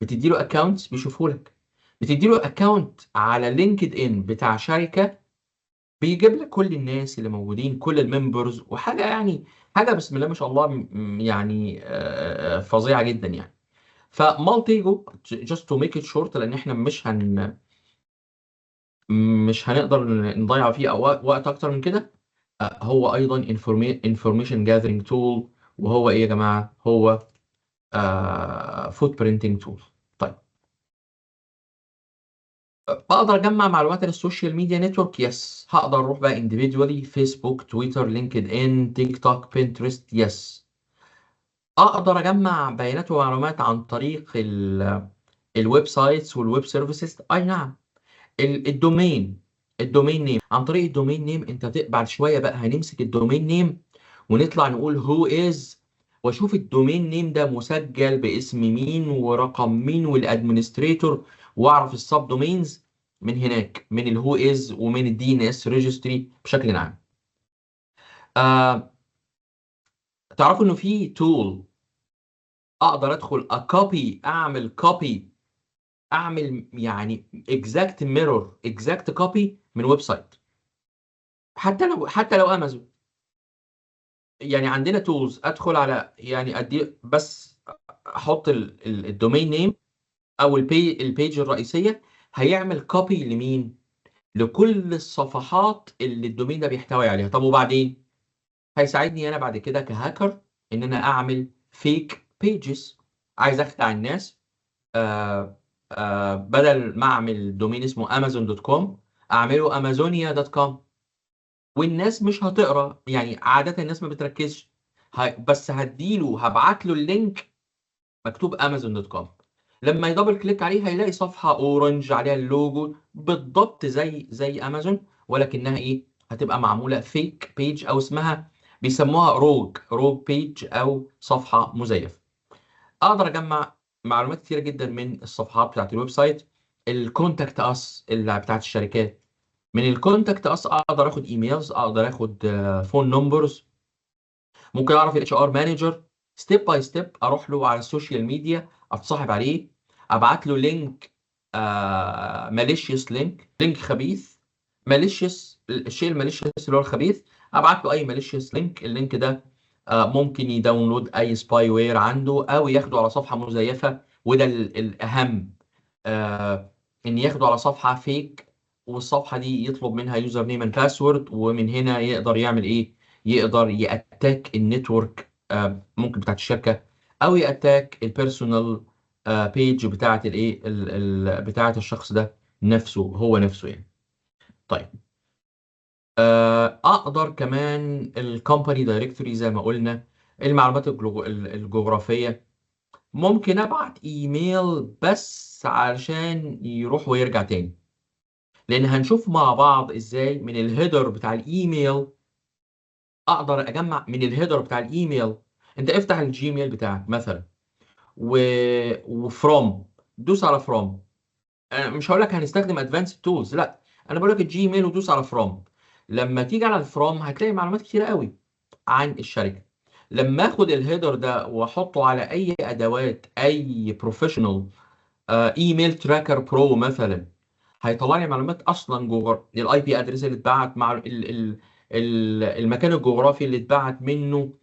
بتدي له اكونتس بيشوفه لك، بتدي له اكونت على لينكد ان بتاع شركه بيجيب لك كل الناس اللي موجودين، كل الممبرز، وحاجه يعني حاجه بسم الله ما شاء الله، يعني فظيعه جدا يعني. فمالتي جو just to make it short، لان احنا مش هنقدر نضيع فيه وقت اكتر من كده. هو ايضا information gathering tool، وهو ايه يا جماعه؟ هو footprinting tool. طيب، بقدر اجمع معلومات عن السوشيال ميديا نتورك؟ يس. هقدر اروح بقى individually فيسبوك، تويتر، لينكد ان، تيك توك، بنترست؟ يس. اقدر اجمع بيانات ومعلومات عن طريق الويب سايتس والويب سيرفيسز؟ اي نعم. الدومين، نيم، عن طريق الدومين نيم. انت بعد شويه بقى هنمسك الدومين نيم ونطلع نقول هو از، واشوف الدومين نيم ده مسجل باسم مين ورقم مين والادمنستريتور، واعرف السب دومينز من هناك، من الهو از ومن الدي ان اس ريجستري بشكل عام. آه تعرفوا انه في تول اقدر ادخل اكوبي، اعمل كوبي، اعمل يعني اكزاكت ميرور، اكزاكت كوبي من ويب سايت، حتى لو امازون. يعني عندنا تولز ادخل على، يعني ادي بس احط الدومين نيم او البيج الرئيسيه، هيعمل كوبي لمين؟ لكل الصفحات اللي الدومين ده بيحتوي عليها. طب وبعدين؟ هيساعدني انا بعد كده كهاكر ان انا اعمل فيك بيجز، عايز اخدع الناس. بدل ما اعمل دومين اسمه امازون دوت كوم، اعمله امازونيا دوت كوم، والناس مش هتقرا، يعني عادة الناس ما بتركزش. بس هبعت له اللينك مكتوب امازون دوت كوم. لما يدبل كليك عليه هيلاقي صفحة اورنج عليها اللوجو بالضبط زي امازون، ولكنها ايه؟ هتبقى معمولة فيك بيج، او اسمها بيسموها روج بيج، او صفحة مزيفة. اقدر اجمع معلومات كتيرة جدا من الصفحات بتاعت الويب سايت. الكونتاكت اس اللي بتاعت الشركات، من الكونتاكت اس اقدر اخد ايميلز، اقدر اخد فون نمبرز، ممكن اعرف الاتش ار مانجر ستيب باي ستيب، اروح له على السوشيال ميديا، اتصاحب عليه، ابعت له لينك، ماليشيوس لينك خبيث، ماليشيوس، الشيء الماليشيوس اللي هو الخبيث، ابعت له اي ماليشيوس لينك. اللينك ده ممكن يداونلود اي سباي وير عنده، او ياخده على صفحه مزيفه، وده الاهم، ان ياخده على صفحه فيك، والصفحه دي يطلب منها يوزر نيم اند باسورد، ومن هنا يقدر يعمل ايه؟ يقدر ياتاك النتورك، ممكن بتاعت الشركه، او ياتاك البيرسونال بيج بتاعت الايه بتاعت الشخص ده نفسه، هو نفسه يعني. طيب، اقدر كمان الكومباني دايركتوري زي ما قلنا، المعلومات الجغرافيه. ممكن ابعت ايميل بس علشان يروح ويرجع تاني، لان هنشوف مع بعض ازاي من الهيدر بتاع الايميل اقدر اجمع من الهيدر بتاع الايميل. انت افتح الجيميل بتاعك مثلا، و وفروم، دوس على فروم. انا مش هقول لك هنستخدم ادفانسد تولز، لا، انا بقول لك الجيميل ودوس على فروم. لما تيجي على الفروم هتلاقي معلومات كتيره قوي عن الشركه. لما اخد الهيدر ده واحطه على اي ادوات، اي بروفيشنال ايميل تراكر برو مثلا، هيطلع لي معلومات اصلا جوه الاي بي ادريس اللي اتبعت، مع المكان الجغرافي اللي اتبعت منه،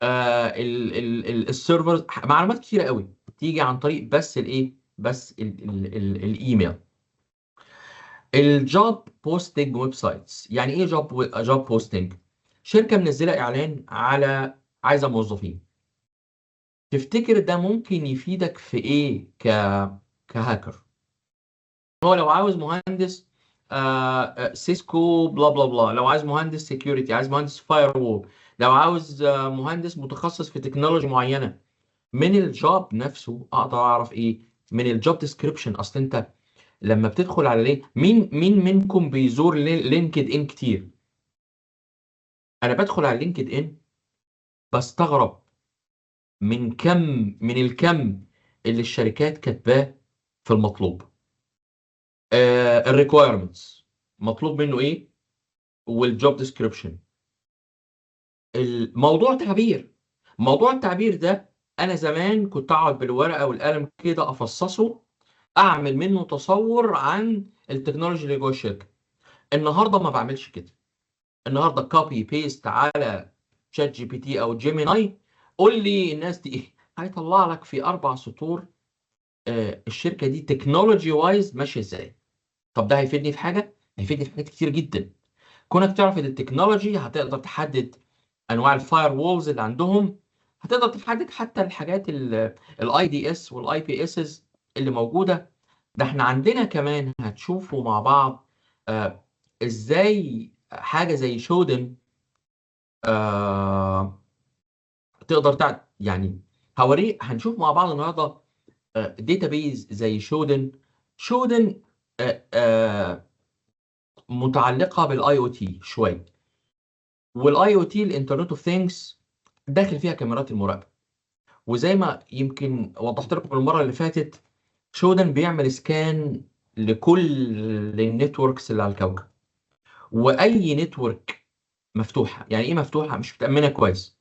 السيرفرز، معلومات كتيره قوي تيجي عن طريق بس الايه، بس الايميل. الجوب بوستنج ويب سايتس، يعني ايه جوب بوستنج؟ شركه منزله اعلان على عايزه موظفين. تفتكر ده ممكن يفيدك في ايه كهاكر؟ هو لو عاوز مهندس سيسكو بلا بلا بلا، لو عايز مهندس سيكيورتي، عايز مهندس فاير وول، لو عاوز مهندس متخصص في تكنولوجي معينه، من الجوب نفسه اقدر اعرف ايه؟ من الجوب ديسكريبشن. اصل انت لما بتدخل على مين منكم بيزور لينكد ان كتير؟ انا بدخل على لينكد ان بستغرب من الكم اللي الشركات كاتباه في المطلوب. الريكويرمنتس مطلوب منه ايه، والجوب ديسكريبشن. موضوع التعبير ده، انا زمان كنت اقعد بالورقه والقلم كده افصصه، اعمل منه تصور عن التكنولوجي اللي جوه الشركه. النهارده ما بعملش كده. النهارده كوبي بيست على شات جي بي تي او جيميناي، قول لي الناس دي ايه، هيطلع لك في 4 سطور الشركه دي تكنولوجي وايز ماشيه ازاي. طب ده هيفيدني في حاجه؟ هيفيدني في حاجات كتير جدا. كونك تعرف ان التكنولوجي هتقدر تحدد انواع الفاير وولز اللي عندهم، هتقدر تحدد حتى الحاجات الاي دي اس والاي بي اس اللي موجوده. ده احنا عندنا كمان هتشوفوا مع بعض آه ازاي حاجه زي شودن آه تقدر يعني هوريه، هنشوف مع بعض النهارده داتابيز زي شودن. شودن آه آه متعلقه بالاي او تي شويه، والاي او تي الانترنت اوف ثينجز داخل فيها كاميرات المراقبه. وزي ما يمكن وضحت لكم المره اللي فاتت، شودن بيعمل سكان لكل النتوركس اللي على الكوكب. واي نتورك مفتوحه، يعني ايه مفتوحه؟ مش متامنه كويس.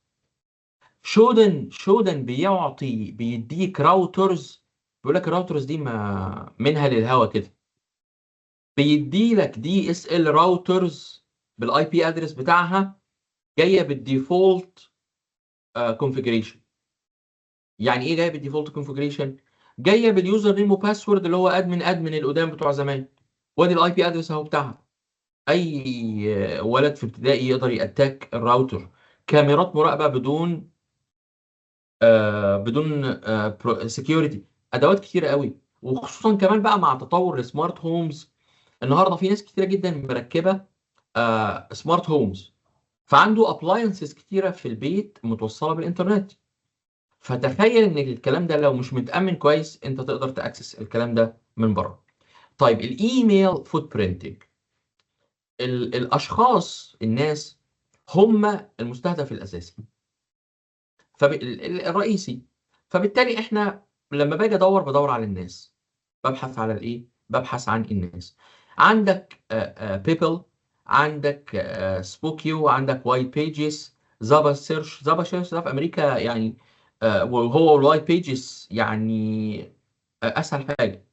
شودن بيديك راوترز، بيقول لك الراوترز دي ما منها للهوا كده. بيدي لك دي اس ال راوترز بالاي بي ادرس بتاعها جايه بالديفولت كونفيجريشن. يعني ايه جايه بالديفولت كونفيجريشن؟ جايه باليوزر نيم وباسورد اللي هو ادمن القدام بتوع زمان. وادي الاي بي ادرس اهو بتاعها. اي ولد في ابتدائي يقدر ياتاك الراوتر. كاميرات مراقبه بدون سكيورتي. ادوات كتيره قوي، وخصوصا كمان بقى مع تطور السمارت هومز. النهارده في ناس كتيره جدا مركبه سمارت هومز، فعنده ابلاينسز كتيره في البيت متوصله بالانترنت. فتخيل ان الكلام ده لو مش متامن كويس، انت تقدر تاكسس الكلام ده من بره. طيب الايميل فوت برينتنج، الاشخاص الناس هم المستهدف الاساسي الرئيسي. فبالتالي احنا لما باجي بدور على الناس، ببحث على الايه؟ ببحث عن الناس. عندك بيبل، عندك سبوكيو، عندك وايت بيجز، زابا سيرش ده في امريكا يعني. وهو الوايت بيجز يعني اسهل حاجه.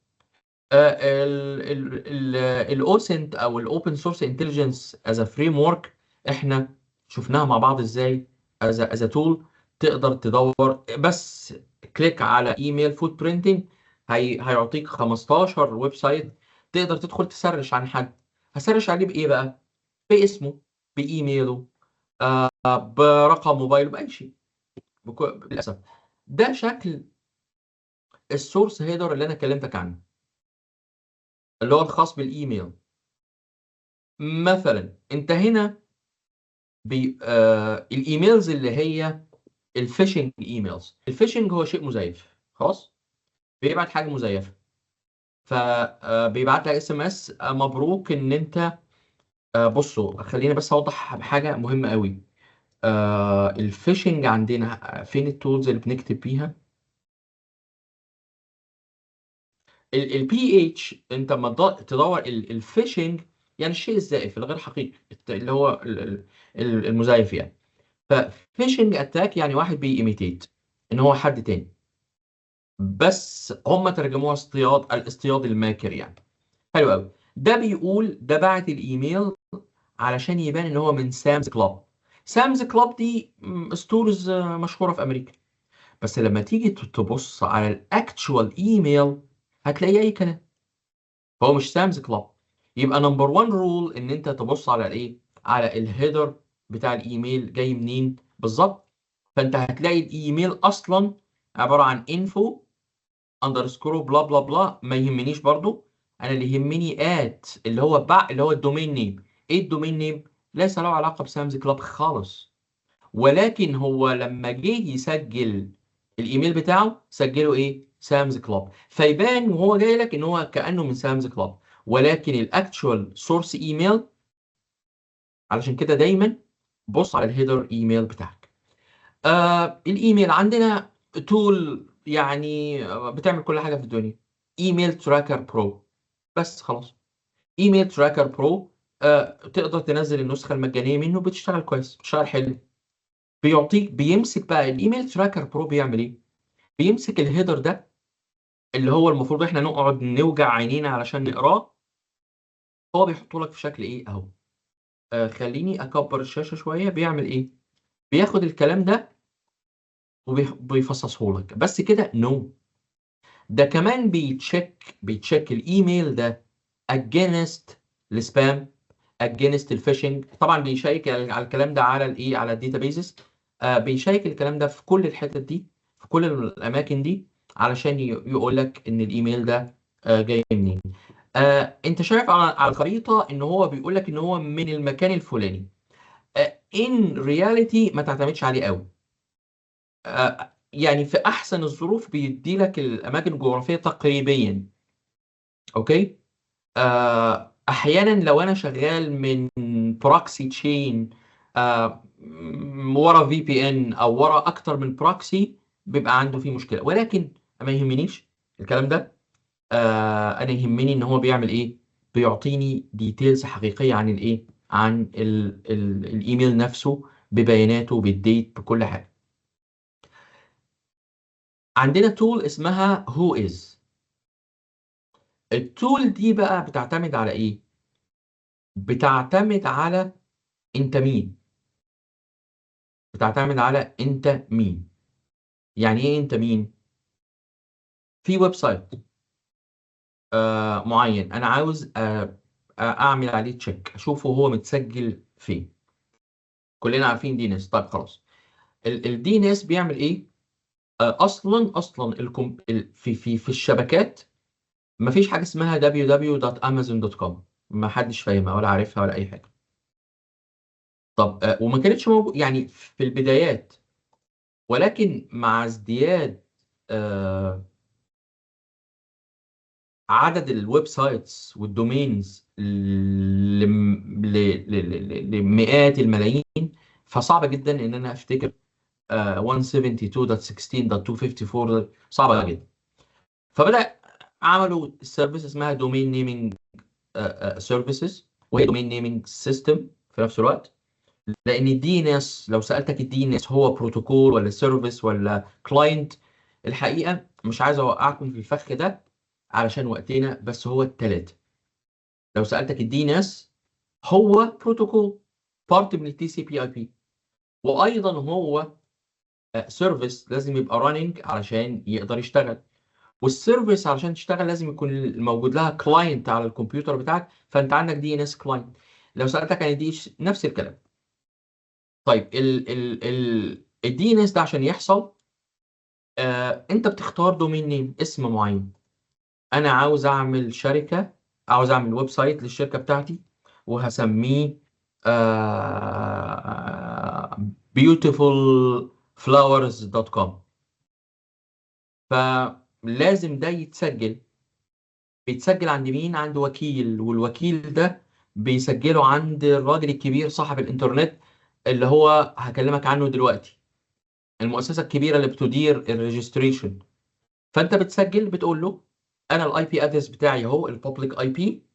الاوسنت او الاوبن سورس انتليجنس از فريم ورك، احنا شفناها مع بعض ازاي از تول. تقدر تدور بس كليك على ايميل فوت برينتنج، هيعطيك 15 ويب سايت. تقدر تدخل تسرش عن حد. هسرش عليه بايه بقى؟ باسمه، بايميله، برقم موبايله، باي شيء. للاسف ده شكل السورس هيدر اللي انا كلمتك عنه، اللي هو الخاص بالايميل. مثلا انت هنا الايميلز اللي هي الفيشنج ايميلز. الفيشنج هو شيء مزيف، خلاص؟ بيبعت حاجه مزيفه، فبيبعت لك اس ام اس مبروك ان انت بصوا خليني بس اوضح بحاجه مهمه قوي. الفيشنج عندنا فين التولز اللي بنكتب بيها؟ البي اتش. انت لما تدور الفيشنج يعني الشيء الزائف الغير حقيقي، اللي هو المزيف يعني. ففيشنج اتاك يعني واحد بييميتيت ان هو حد تاني، بس هم ترجموها الاصطياد الماكر يعني. حلو قوي. ده بيقول ده بعت الايميل علشان يبان ان هو من سامز كلاب. سامز كلاب دي ستورز مشهوره في امريكا. بس لما تيجي تبص على الاكتشوال ايميل هتلاقيه اي كلام. هو مش سامز كلاب. يبقى نمبر 1 رول ان انت تبص على الايه؟ على الهيدر بتاع الايميل جاي منين بالظبط. فانت هتلاقي الايميل اصلا عباره عن info اندرسكور بلا بلا بلا. ما يهمنيش برضو، انا اللي يهمني اللي هو اللي هو الدومين نيم. ايه الدومين نيم؟ ليس له علاقه بسامز كلاب خالص. ولكن هو لما جه يسجل الايميل بتاعه سجله ايه؟ سامز كلاب. فيبان وهو جاي لك ان هو كانه من سامز كلاب، ولكن الاكتشوال سورس ايميل. علشان كده دايما بص على الهيدر ايميل بتاعك. الايميل عندنا تول يعني بتعمل كل حاجه في الدنيا. ايميل تراكر برو، بس خلاص. ايميل تراكر برو تقدر تنزل النسخه المجانيه منه، بتشتغل كويس، بتشتغل حلو. بيمسك بقى الايميل تراكر برو بيعمل ايه؟ بيمسك الهيدر ده اللي هو المفروض احنا نقعد نوجع عينينا علشان نقراه. هو بيحطه لك في شكل ايه اهو. خليني اكبر الشاشه شويه. بيعمل ايه؟ بياخد الكلام ده وبيفصصه لك بس كده. نو، ده كمان بيتشيك الايميل ده against السبام، against الفيشنج. طبعا بيشيك على الكلام ده على الايه، على الداتابيزز. بيشيك الكلام ده في كل الحتت دي، في كل الاماكن دي، علشان يقول لك ان الايميل ده جاي منين. انت شايف على الخريطه ان هو بيقول لك ان هو من المكان الفلاني. ان رياليتي ما تعتمدش عليه قوي. يعني في احسن الظروف بيدي لك الاماكن الجغرافيه تقريبيا. اوكي. احيانا لو انا شغال من بروكسي تشين ورا في بي ان او ورا اكتر من بروكسي، بيبقى عنده فيه مشكله، ولكن ما يهمنيش الكلام ده. انا يهمني ان هو بيعمل ايه. بيعطيني ديتيلز حقيقيه عن الايه، عن الايميل نفسه، ببياناته، بالديت، بكل حاجه. عندنا تول اسمها هو از. التول دي بقى بتعتمد على ايه؟ بتعتمد على انت مين. بتعتمد على انت مين. يعني ايه انت مين؟ في ويب سايت معين انا عاوز اعمل عليه تشيك، اشوفه هو متسجل فين. كلنا عارفين دي ان اس. طيب خلاص. الدي ان اس بيعمل ايه؟ اصلا في الشبكات مفيش حاجه اسمها www.amazon.com. ما حدش فاهمها ولا عارفها ولا اي حاجه. طب وما كانتش موجود يعني في البدايات، ولكن مع ازدياد آه، عدد الويب سايتس والدومينز لمئات الملايين، فصعب جدا ان انا افتكر 172.16.254. صعبه جدا. فبدأ عملوا السيرفيس اسمها دومين نيمينج سيرفيسز، وهي دومين نيمينج سيستم في نفس الوقت. لان الدي ان اس، لو سالتك الدي ان اس هو بروتوكول ولا سيرفيس ولا كلاينت، الحقيقه مش عايز اوقعكم في الفخ ده علشان وقتنا، بس هو الثلاثه. لو سالتك الدي ان اس هو بروتوكول، بارت من التي سي بي اي بي، وايضا هو سيرفيس لازم يبقى راننج علشان يقدر يشتغل. والسيرفيس علشان تشتغل لازم يكون موجود لها كلاينت على الكمبيوتر بتاعك، فانت عندك دي ان اس كلاينت. لو سالتك عن دي نفس الكلام. طيب الدي ان اس ده عشان يحصل انت بتختار دومين نيم، اسم معين. انا عاوز اعمل شركه، عاوز اعمل ويب سايت للشركه بتاعتي، وهسميه beautifulflowers.com. فلازم ده يتسجل. بيتسجل عند مين؟ عند وكيل، والوكيل ده بيسجله عند الراجل الكبير صاحب الانترنت اللي هو هكلمك عنه دلوقتي، المؤسسه الكبيره اللي بتدير الريجستريشن. فانت بتسجل، بتقول له انا الاي بي ادرس بتاعي اهو، البابليك اي بي،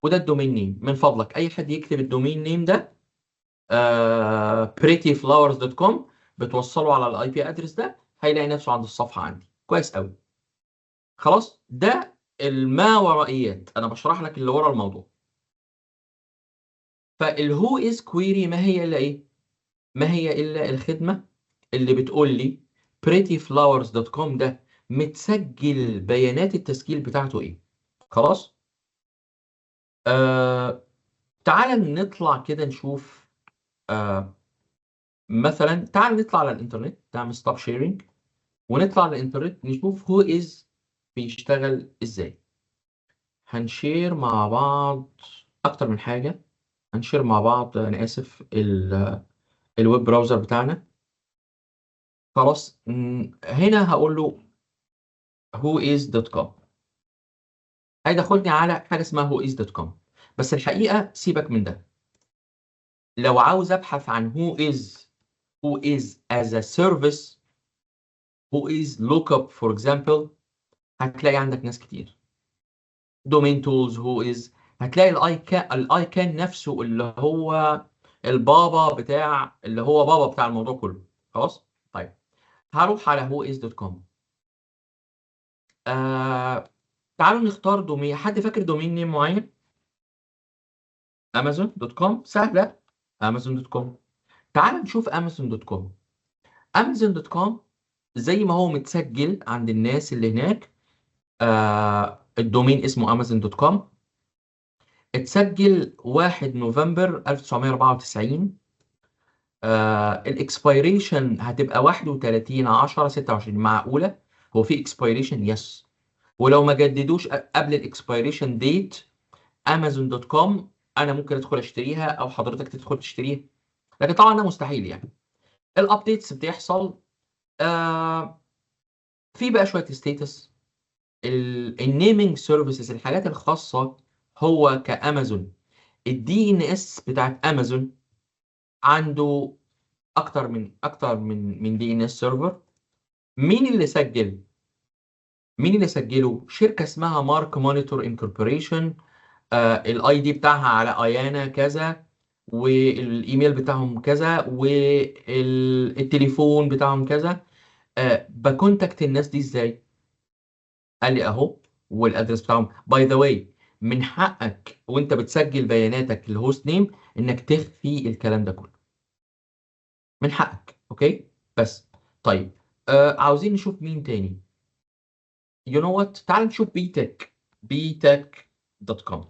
وده الدومين نيم. من فضلك اي حد يكتب الدومين نيم ده prettyflowers.com، بتوصله على الاي بي ادرس ده، هيلاقي نفسه عند الصفحه عندي. كويس قوي. خلاص، ده الماورائيات، انا بشرح لك اللي ورا الموضوع. فالهو از كويري ما هي الا ايه؟ ما هي الا الخدمه اللي بتقول لي prettyflowers.com ده متسجل بيانات التسجيل بتاعته ايه. خلاص. تعال نطلع كده نشوف. آه مثلا تعال نطلع على الانترنت، نعمل ستوب شيرنج، ونطلع على الانترنت نشوف هو از بيشتغل ازاي. هنشير مع بعض اكتر من حاجة. هنشير مع بعض، انا اسف، الويب براوزر بتاعنا. خلاص. هنا هقول له whois.com، هيدخلني على حاجة اسمها whois.com. بس الحقيقة سيبك من ده. لو عاوز ابحث عن who is as a service، who is lookup for example، هتلاقي عندك ناس كتير. domain tools who is، هتلاقي الايكان نفسه اللي هو البابا بتاع، اللي هو بابا بتاع الموضوع كله. خلاص. طيب هروح على whois.com. تعالوا نختار دومين. حد فاكر دومين نيم معين؟ امازون.com سهله. امازون.com. تعال نشوف امازون.com. امازون.com زي ما هو متسجل عند الناس اللي هناك، الدومين اسمه امازون.com. اتسجل 1 نوفمبر 1994. الاكسبيريشن هتبقى 31 10 26. معقوله؟ هو في اكسبيريشن؟ يس. ولو ما جددوش قبل الاكسبيريشن ديت، امازون.com انا ممكن ادخل اشتريها او حضرتك تدخل تشتريها، لكن طبعا ده مستحيل يعني. الابديتس بتحصل. آه في بقى شويه ستيتس، النيمينج سيرفيسز، الحاجات الخاصه. هو كامازون الدي ان اس بتاعت امازون عنده اكتر من دي ان اس سيرفر. مين اللي سجل؟ مين اللي سجله؟ شركه اسمها مارك مونيتور انكوربوريشن. الاي دي بتاعها على ايانا كذا، والايميل بتاعهم كذا، والتليفون بتاعهم كذا. بكونتاكت الناس دي ازاي؟ قال لي اهو، والادرس بتاعهم. باي ذا واي، من حقك وانت بتسجل بياناتك الهوست نيم انك تخفي الكلام ده كله. من حقك، اوكي؟ بس طيب، عاوزين نشوف مين تاني. يو نو وات، تعال نشوف بيتك. btech.com.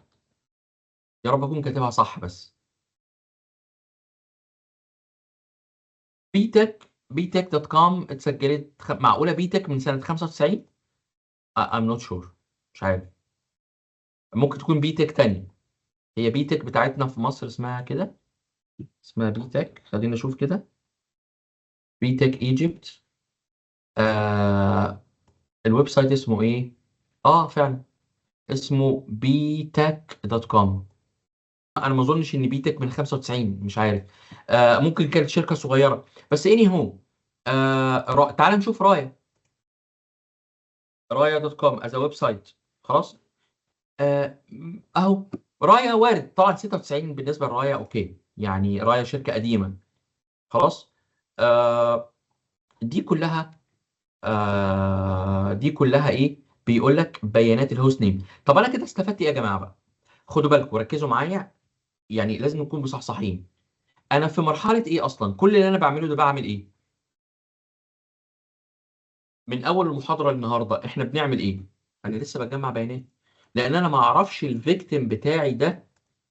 يا رب اكون كاتبها صح بس. بيتك.com اتسجلت معقوله بيتك من سنه 95؟ I'm not sure. مش عارف. ممكن تكون بيتك تانية. هي بيتك بتاعتنا في مصر اسمها كده، اسمها بيتك. خلينا نشوف كده. بيتك ايجيبت. آه الويب سايت اسمه ايه؟ فعلا اسمه btech.com. انا ما اظنش ان بيتك من 95، مش عارف. ممكن كانت شركه صغيره. بس اني هو، تعال نشوف رايا.com از ويب سايت. خلاص. آه، اهو رايا وارد طبعا. 96 بالنسبه لرايا اوكي، يعني رايا شركه قديمه. خلاص. آه دي كلها ايه؟ بيقول لك بيانات الهوست نيم. طب انا كده استفدت ايه يا جماعه بقى؟ خدوا بالكم وركزوا معايا، يعني لازم نكون مصحصحين. انا في مرحله ايه اصلا؟ كل اللي انا بعمله ده بعمل ايه؟ من اول المحاضره النهارده احنا بنعمل ايه؟ انا لسه بجمع بيانات، لان انا ما اعرفش الفيكتيم بتاعي ده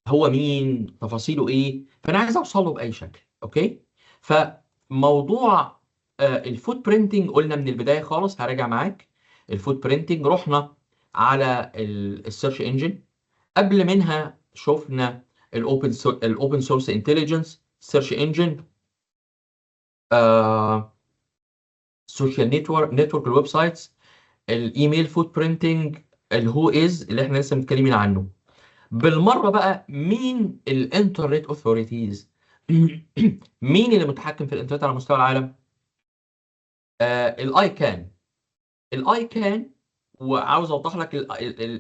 هو مين، تفاصيله ايه، فانا عايز اوصل له باي شكل. اوكي. فموضوع الفوت برينتنج قلنا من البدايه خالص. هراجع معاك. الفوت برينتنج رحنا على السيرش انجن. قبل منها شفنا الاوبن سورس انتليجنس سيرش انجن، السوشيال نتورك الويب سايتس، الايميل فوت برينتنج، الهو از اللي احنا لسه متكلمين عنه. بالمره بقى، مين الانترنت اوثوريتيز؟ مين اللي متحكم في الانترنت على مستوى العالم؟ الايكان. الايكان. وعاوز اوضح لك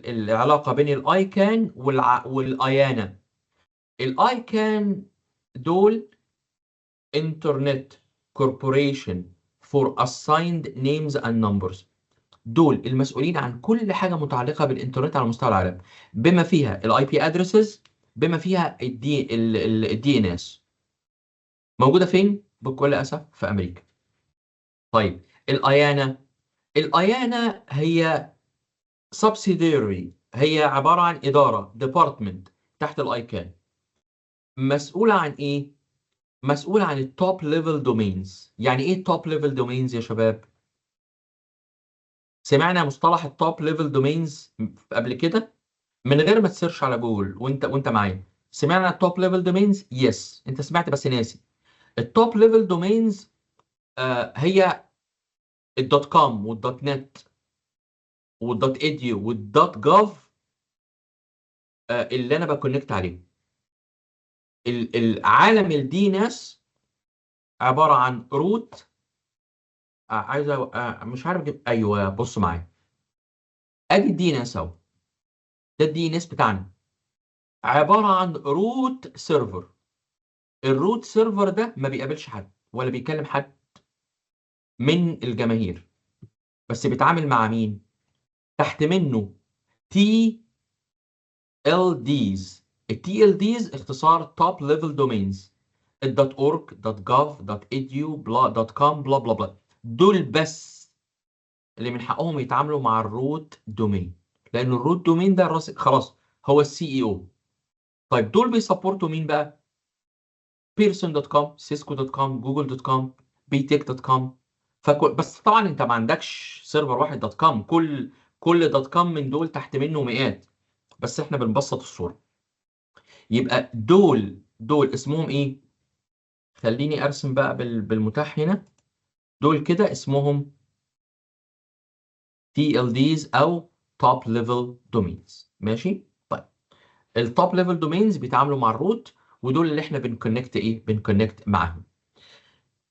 العلاقه بين الايكان والايانا. الايكان دول انترنت كوربوريشن فور assigned names and numbers. دول المسؤولين عن كل حاجه متعلقه بالانترنت على مستوى العالم، بما فيها الاي بي ادرسز، بما فيها الدي ان اس. موجوده فين؟ بكل اسف في امريكا. طيب الايانا. الايانا هي subsidiary، هي عباره عن اداره ديبارتمنت تحت الايكان. مسؤوله عن ايه؟ مسؤوله عن التوب ليفل دومينز. يعني ايه توب ليفل دومينز يا شباب؟ سمعنا مصطلح التوب ليفل دومينز قبل كده من غير ما تسيرش على جوجل، وانت معايا. سمعنا التوب ليفل دومينز؟ يس، انت سمعت بس ناسي. التوب ليفل دومينز هي الدوت كوم والدوت نت والدوت ايديو والدوت جوف، اللي انا بكونكت عليهم. العالم الدي ناس عباره عن روت. عايز مش عارف ايوه، بص معايا. ادي الدي ناس اهو. ده الدي ان اس بتاعنا، عباره عن روت سيرفر. الروت سيرفر ده ما بيقابلش حد ولا بيكلم حد من الجماهير، بس بيتعامل مع مين؟ تحت منه تي ال ديز. التي ال ديز اختصار توب ليفل دومينز. .org .gov .edu .com بلا بلا بلا، دول بس اللي من حقهم يتعاملوا مع الروت دومين، لان الروت دومين ده خلاص هو السي اي او. طيب دول بيسبورتوا مين بقى؟ pearson.com cisco.com google.com btech.com. بس طبعا انت ما عندكش سيرفر واحد .com، كل .com من دول تحت منه مئات، بس احنا بنبسط الصورة. يبقى دول اسمهم ايه؟ خليني ارسم بقى بالمتاح هنا. دول كده اسمهم TLDs او Top Level Domains. ماشي؟ طيب التوب ليفل دومينز بيتعاملوا مع الروت، ودول اللي احنا بنكونكت معاهم.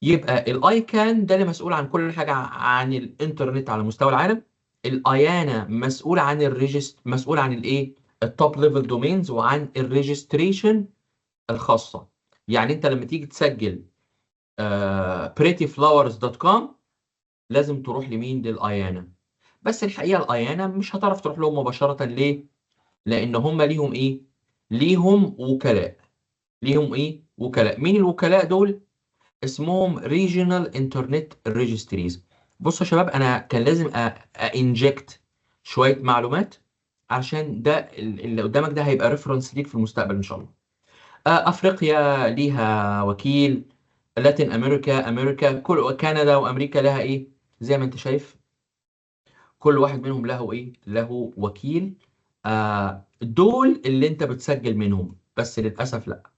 يبقى الاي كان ده اللي مسؤول عن كل حاجه عن الانترنت على مستوى العالم. الايانا مسؤول عن الايه؟ التوب ليفل دومينز وعن الريجستريشن الخاصه. يعني انت لما تيجي تسجل prettyflowers.com لازم تروح لمين؟ للايانا. بس الحقيقه الايانا مش هتعرف تروح لهم مباشره. ليه؟ لان هم ليهم ايه؟ ليهم وكلاء. ليهم ايه؟ وكلاء. مين الوكلاء دول؟ اسمهم ريجونال انترنت ريجستريز. بصوا يا شباب، انا كان لازم انجكت شويه معلومات عشان ده اللي قدامك ده هيبقى ريفرنس ليك في المستقبل ان شاء الله. افريقيا ليها وكيل، لاتين امريكا كل كندا وامريكا لها ايه؟ زي ما انت شايف كل واحد منهم له ايه؟ له وكيل. دول اللي انت بتسجل منهم، بس للاسف لا.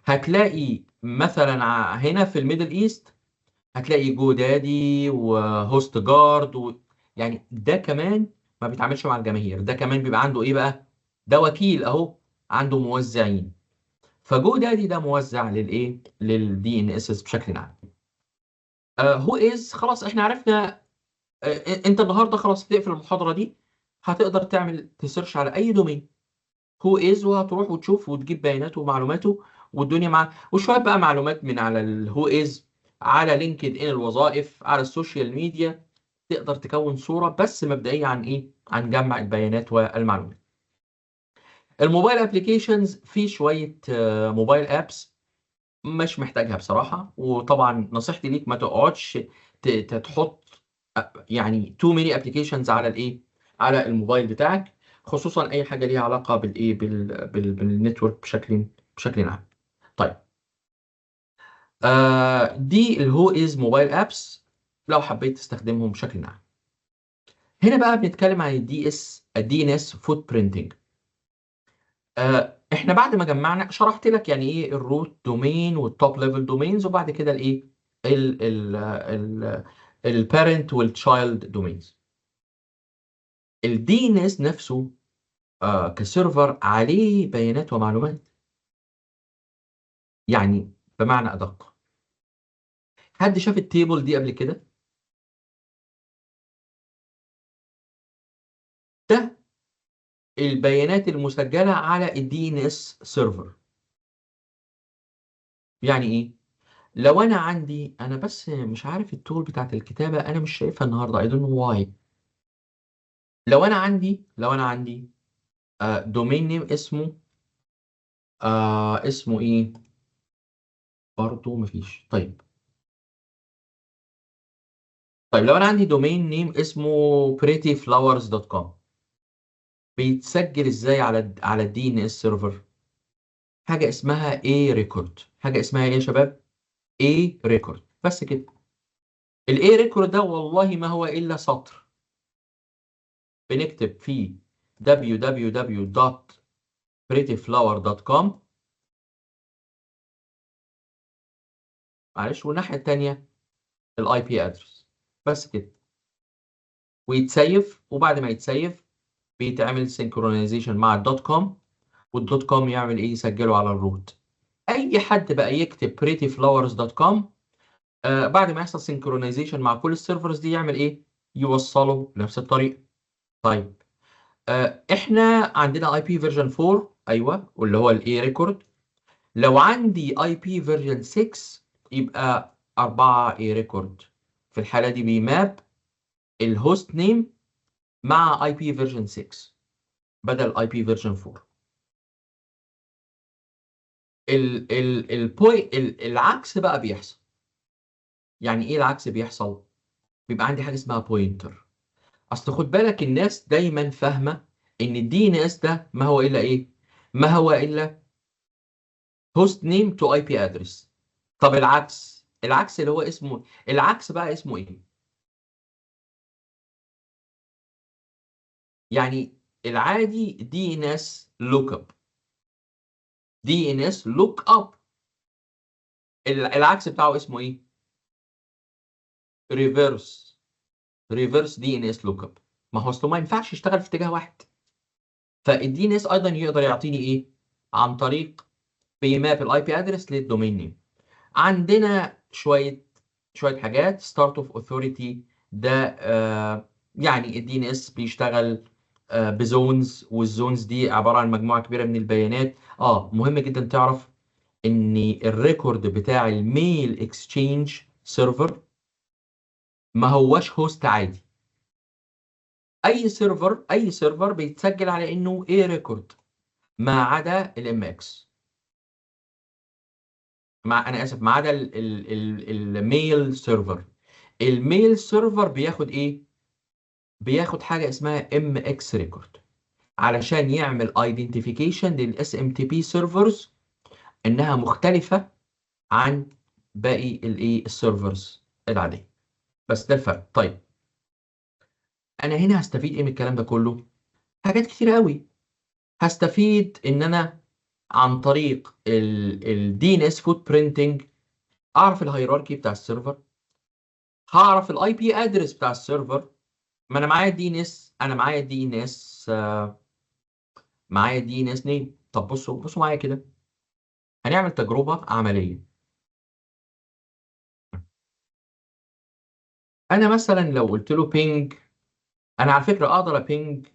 هتلاقي مثلا هنا في الميدل ايست هتلاقي جو دادي وهوست جارد يعني ده كمان ما بيتعاملش مع الجماهير، ده كمان بيبقى عنده ايه بقى؟ ده وكيل اهو، عنده موزعين. فجو دادي ده موزع للايه؟ للدي ان اس اس بشكل عام. هو از خلاص احنا عرفنا. انت النهارده خلاص هتقفل المحاضره دي، هتقدر تعمل تسيرش على اي دومين هو از، وهتروح وتشوف وتجيب بياناته ومعلوماته والدنيا معاه، وشويه بقى معلومات من على الهو از، على لينكد ان الوظائف، على السوشيال ميديا. تقدر تكون صوره بس مبدئيه عن ايه؟ عن جمع البيانات والمعلومات. الموبايل ابلكيشنز في شويه موبايل ابس مش محتاجها بصراحه. وطبعا نصيحتي ليك ما تقعدش تحط يعني تو ميني ابلكيشنز على الايه؟ على الموبايل بتاعك، خصوصا اي حاجه ليها علاقه بالايه؟ بالنتورك بشكل عام. طيب دي الهو از موبايل ابس لو حبيت تستخدمهم بشكل عام. هنا بقى بنتكلم عن الدي ان اس فوت برينتنج. احنا بعد ما جمعنا شرحت لك يعني ايه الروت دومين والتوب ليفل دومينز، وبعد كده الايه؟ البارنت والتشايلد دومينز. الدي ان اس نفسه كسيرفر عليه بيانات ومعلومات. يعني بمعنى ادق، حد شاف التيبل دي قبل كده؟ ده البيانات المسجله على الدي ان اس سيرفر. يعني ايه؟ لو انا عندي، انا بس مش عارف التول بتاعت الكتابه انا مش شايفها النهارده I don't know why. لو انا عندي دومين نيم اسمه اسمه ايه؟ برضه مفيش. طيب لو انا عندي دومين نيم اسمه prettyflowers.com، بيتسجل ازاي على الدي ان اس سيرفر؟ حاجه اسمها A ريكورد. حاجه اسمها ايه يا شباب؟ A ريكورد. بس كده. الاي ريكورد ده والله ما هو الا سطر بنكتب فيه www.prettyflower.com، معلش، والناحيه الثانيه الاي بي ادرس. بس كده. ويتسيف، وبعد ما يتسيف بيتعمل سينكرونايزيشن مع الدوت كوم، والدوت كوم يعمل ايه؟ يسجله على الروت. اي حد بقى يكتب prettyflowers.com بعد ما يحصل سينكرونايزيشن مع كل السيرفرز دي يعمل ايه؟ يوصله بنفس الطريقه. طيب احنا عندنا اي بي فيرجن 4، ايوه، واللي هو الاي ريكورد. لو عندي اي بي فيرجن 6 يبقى 4 اي ريكورد. في الحاله دي بيماب الهوست نيم مع اي بي فيرجن 6 بدل اي بي فيرجن 4. العكس بقى بيحصل. يعني ايه العكس بيحصل؟ بيبقى عندي حاجه اسمها بوينتر. اصل خد بالك الناس دايما فاهمه ان الدي ان اس ده ما هو الا ايه؟ ما هو الا هوست نيم تو اي بي ادرس. طب العكس اللي هو اسمه العكس بقى اسمه ايه؟ يعني العادي دي ان اس لوك اب. دي ان اس لوك اب. العكس بتاعه اسمه ايه؟ ريفرس. ريفرس دي ان اس لوك اب. ما هو اصله ما ينفعش يشتغل في اتجاه واحد. فالدي ان اس ايضا يقدر يعطيني ايه؟ عن طريق بيماب الاي بي ادرس للدومين نيم. عندنا شويه حاجات ستارت اوف اوثوريتي. ده يعني الدي ان اس بيشتغل بزونز، والزونز دي عباره عن مجموعه كبيره من البيانات. مهم جدا تعرف ان الريكورد بتاع الميل اكسشينج سيرفر ما هوش هوست عادي. اي سيرفر بيتسجل على انه ايه ريكورد، ما عدا الام اكس. انا اسف، ما عدا الميل سيرفر. الميل سيرفر بياخد ايه؟ بياخد حاجه اسمها ام اكس ريكورد علشان يعمل ايدنتيفيكيشن للاس ام تي بي سيرفرز انها مختلفه عن باقي الايه السيرفرز العاديه. بس ده الفرق. طيب انا هنا هستفيد ايه من الكلام ده كله؟ حاجات كتير قوي. هستفيد ان انا عن طريق الدي ان اس فوت برينتنج اعرف الهيراركي بتاع السيرفر. هعرف الاي بي ادرس بتاع السيرفر. ما انا معايا دي ان اس، معايا دي ان اس نيم. طب بصوا معايا كده، هنعمل تجربه عمليه. انا مثلا لو قلت له بينج، انا على فكره اقدر ابينج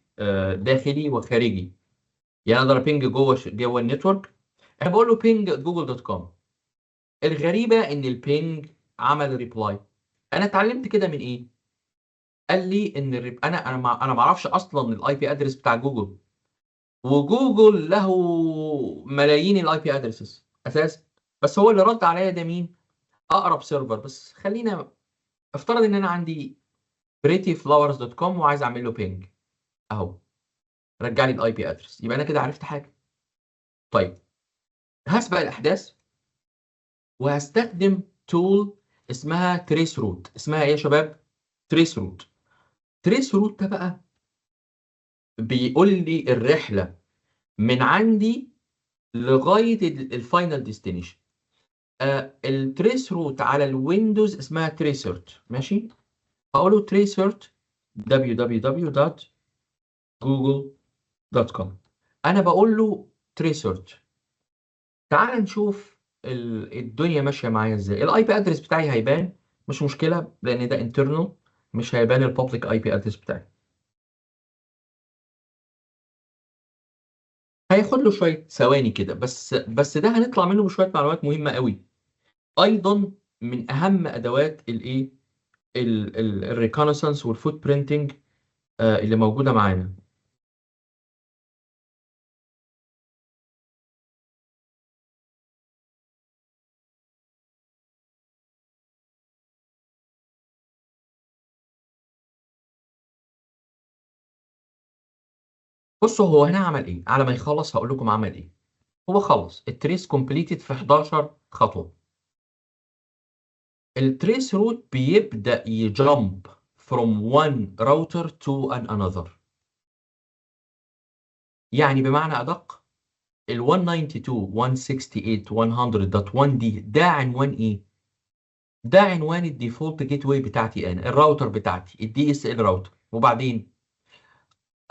داخلي وخارجي. يعني اقدر ابينج جوه النتورك. انا بقول له بينج جوجل دوت كوم. الغريبه ان البينج عمل ريبلاي. انا اتعلمت كده من ايه؟ قال لي ان انا ما اعرفش اصلا الاي بي ادرس بتاع جوجل، وجوجل له ملايين الاي بي ادرسز اساسا. بس هو اللي رد عليا ده مين؟ اقرب سيرفر. بس خلينا افترض ان انا عندي prettyflowers.com وعايز اعمل له بينج. اهو رجع لي الاي بي ادرس. يبقى انا كده عرفت حاجه. طيب هسبق الاحداث وهستخدم تول اسمها تريس روت. اسمها ايه يا شباب؟ تريس روت. تريس روت ده بقى بيقول لي الرحله من عندي لغايه الفاينل ديستنيشن. التريس روت على الويندوز اسمها تريسرت. ماشي. هقول له تريسرت www.google.com. انا بقول له تريسرت. تعال نشوف الدنيا ماشيه معايا ازاي. الاي بي ادرس بتاعي هيبان، مش مشكله لان ده انترنال، مش هيبان البابليك اي بي ادرس بتاعي. هياخد له شويه ثواني كده بس ده هنطلع منه بشويه معلومات مهمه قوي. ايضا من اهم ادوات الايه الريكونسانس والفوت برينتنج اللي موجوده معانا. بصوا هو هنا عمل ايه؟ على ما يخلص هقول لكم عمل ايه. هو خلص التريس كومبليتد في 11 خطوه. التريس روت بيبدا يجامب from one router to another. يعني بمعنى ادق، ال 192.168.100.1 دي ده عنوان ايه؟ ده عنوان الديفولت جيت واي بتاعتي، انا الراوتر بتاعتي الدي اس ال راوتر. وبعدين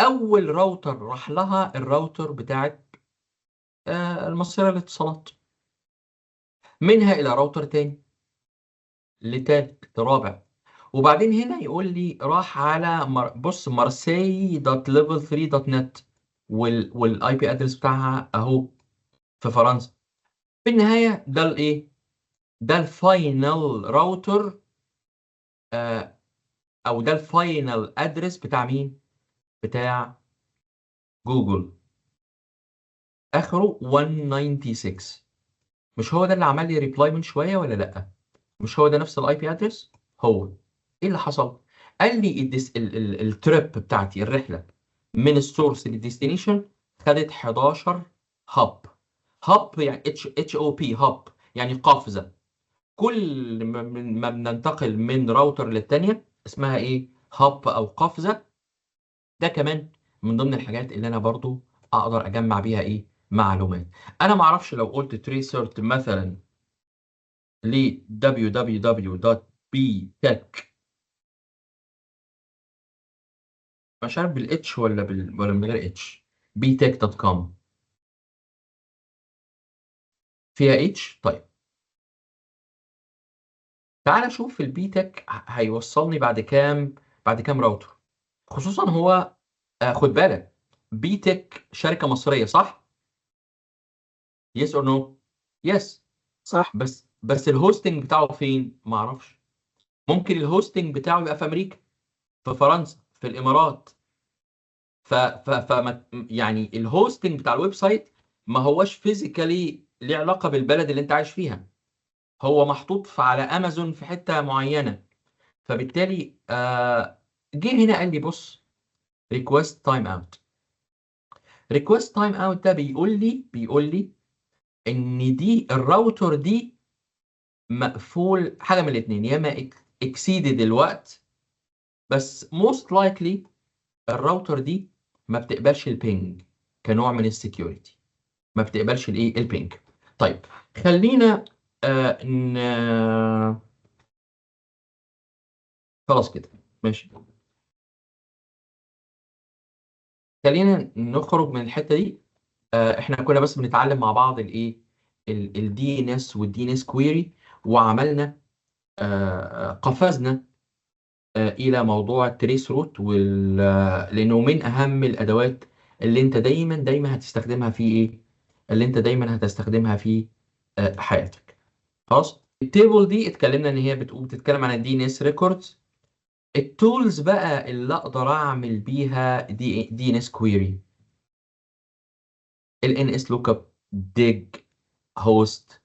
اول راوتر راح لها الراوتر بتاعت المصرية للاتصالات، منها الى راوتر تاني، لتالت، لرابع. وبعدين هنا يقول لي راح على بص مارسي دوت ليفل 3 دوت نت، والاي بي ادرس بتاعها اهو في فرنسا. في النهايه ده الايه؟ ده الفاينل راوتر، آه او ده الفاينل ادرس بتاع مين؟ بتاع جوجل. اخره 196. مش هو ده اللي عمل لي ريبلاي من شويه ولا لا؟ مش هو ده نفس الاي بي ادرس؟ هو ايه اللي حصل؟ قال لي التريب بتاعتي، الرحله من السورس للديستنيشن، خدت 11 هاب. هاب يعني اتش او بي، هاب يعني قفزه. كل ما بننتقل من راوتر للتانيه اسمها ايه؟ هاب او قفزه. ده كمان من ضمن الحاجات اللي انا برضو اقدر اجمع بيها ايه؟ معلومات. انا ما اعرفش لو قلت تريسرت مثلا ل www.btech، مش عارف بالاتش ولا من غير اتش، btech.com فيها اتش. طيب تعال شوف البي تك هيوصلني بعد كام راوتر. خصوصا هو خد بالك، بي تك شركة مصرية صح؟ يس اور نو؟ يس. صح. بس الهوستنج بتاعه فين؟ ما اعرفش. ممكن الهوستنج بتاعه يبقى في امريكا، في فرنسا، في الامارات. يعني الهوستنج بتاع الويب سايت ما هوش فيزيكالي ليه علاقة بالبلد اللي انت عايش فيها. هو محطوط على امازون في حتة معينة. فبالتالي جه هنا قال لي بص، ريكوست تايم اوت. ريكوست تايم اوت ده بيقول لي ان دي الراوتر دي مقفول حاجه من الاثنين، يا اما اكسيدد الوقت، بس موست لايكلي الراوتر دي ما بتقبلش البينج كنوع من السكيورتي. ما بتقبلش الايه؟ البينج. طيب خلينا آه ن... خلاص كده ماشي. خلينا نخرج من الحته دي. احنا كنا بس بنتعلم مع بعض الايه؟ الدي ان اس والدي ان اس كويري، وعملنا قفزنا الى موضوع التريس روت لانه من اهم الادوات اللي انت دايما هتستخدمها في ايه؟ اللي انت دايما هتستخدمها في حياتك. خلاص. التيبل دي اتكلمنا ان هي بتتكلم عن الدي ان اس ريكوردز. التولز بقى اللي اقدر اعمل بيها دي ان اس كويري: ال NS lookup, dig, host,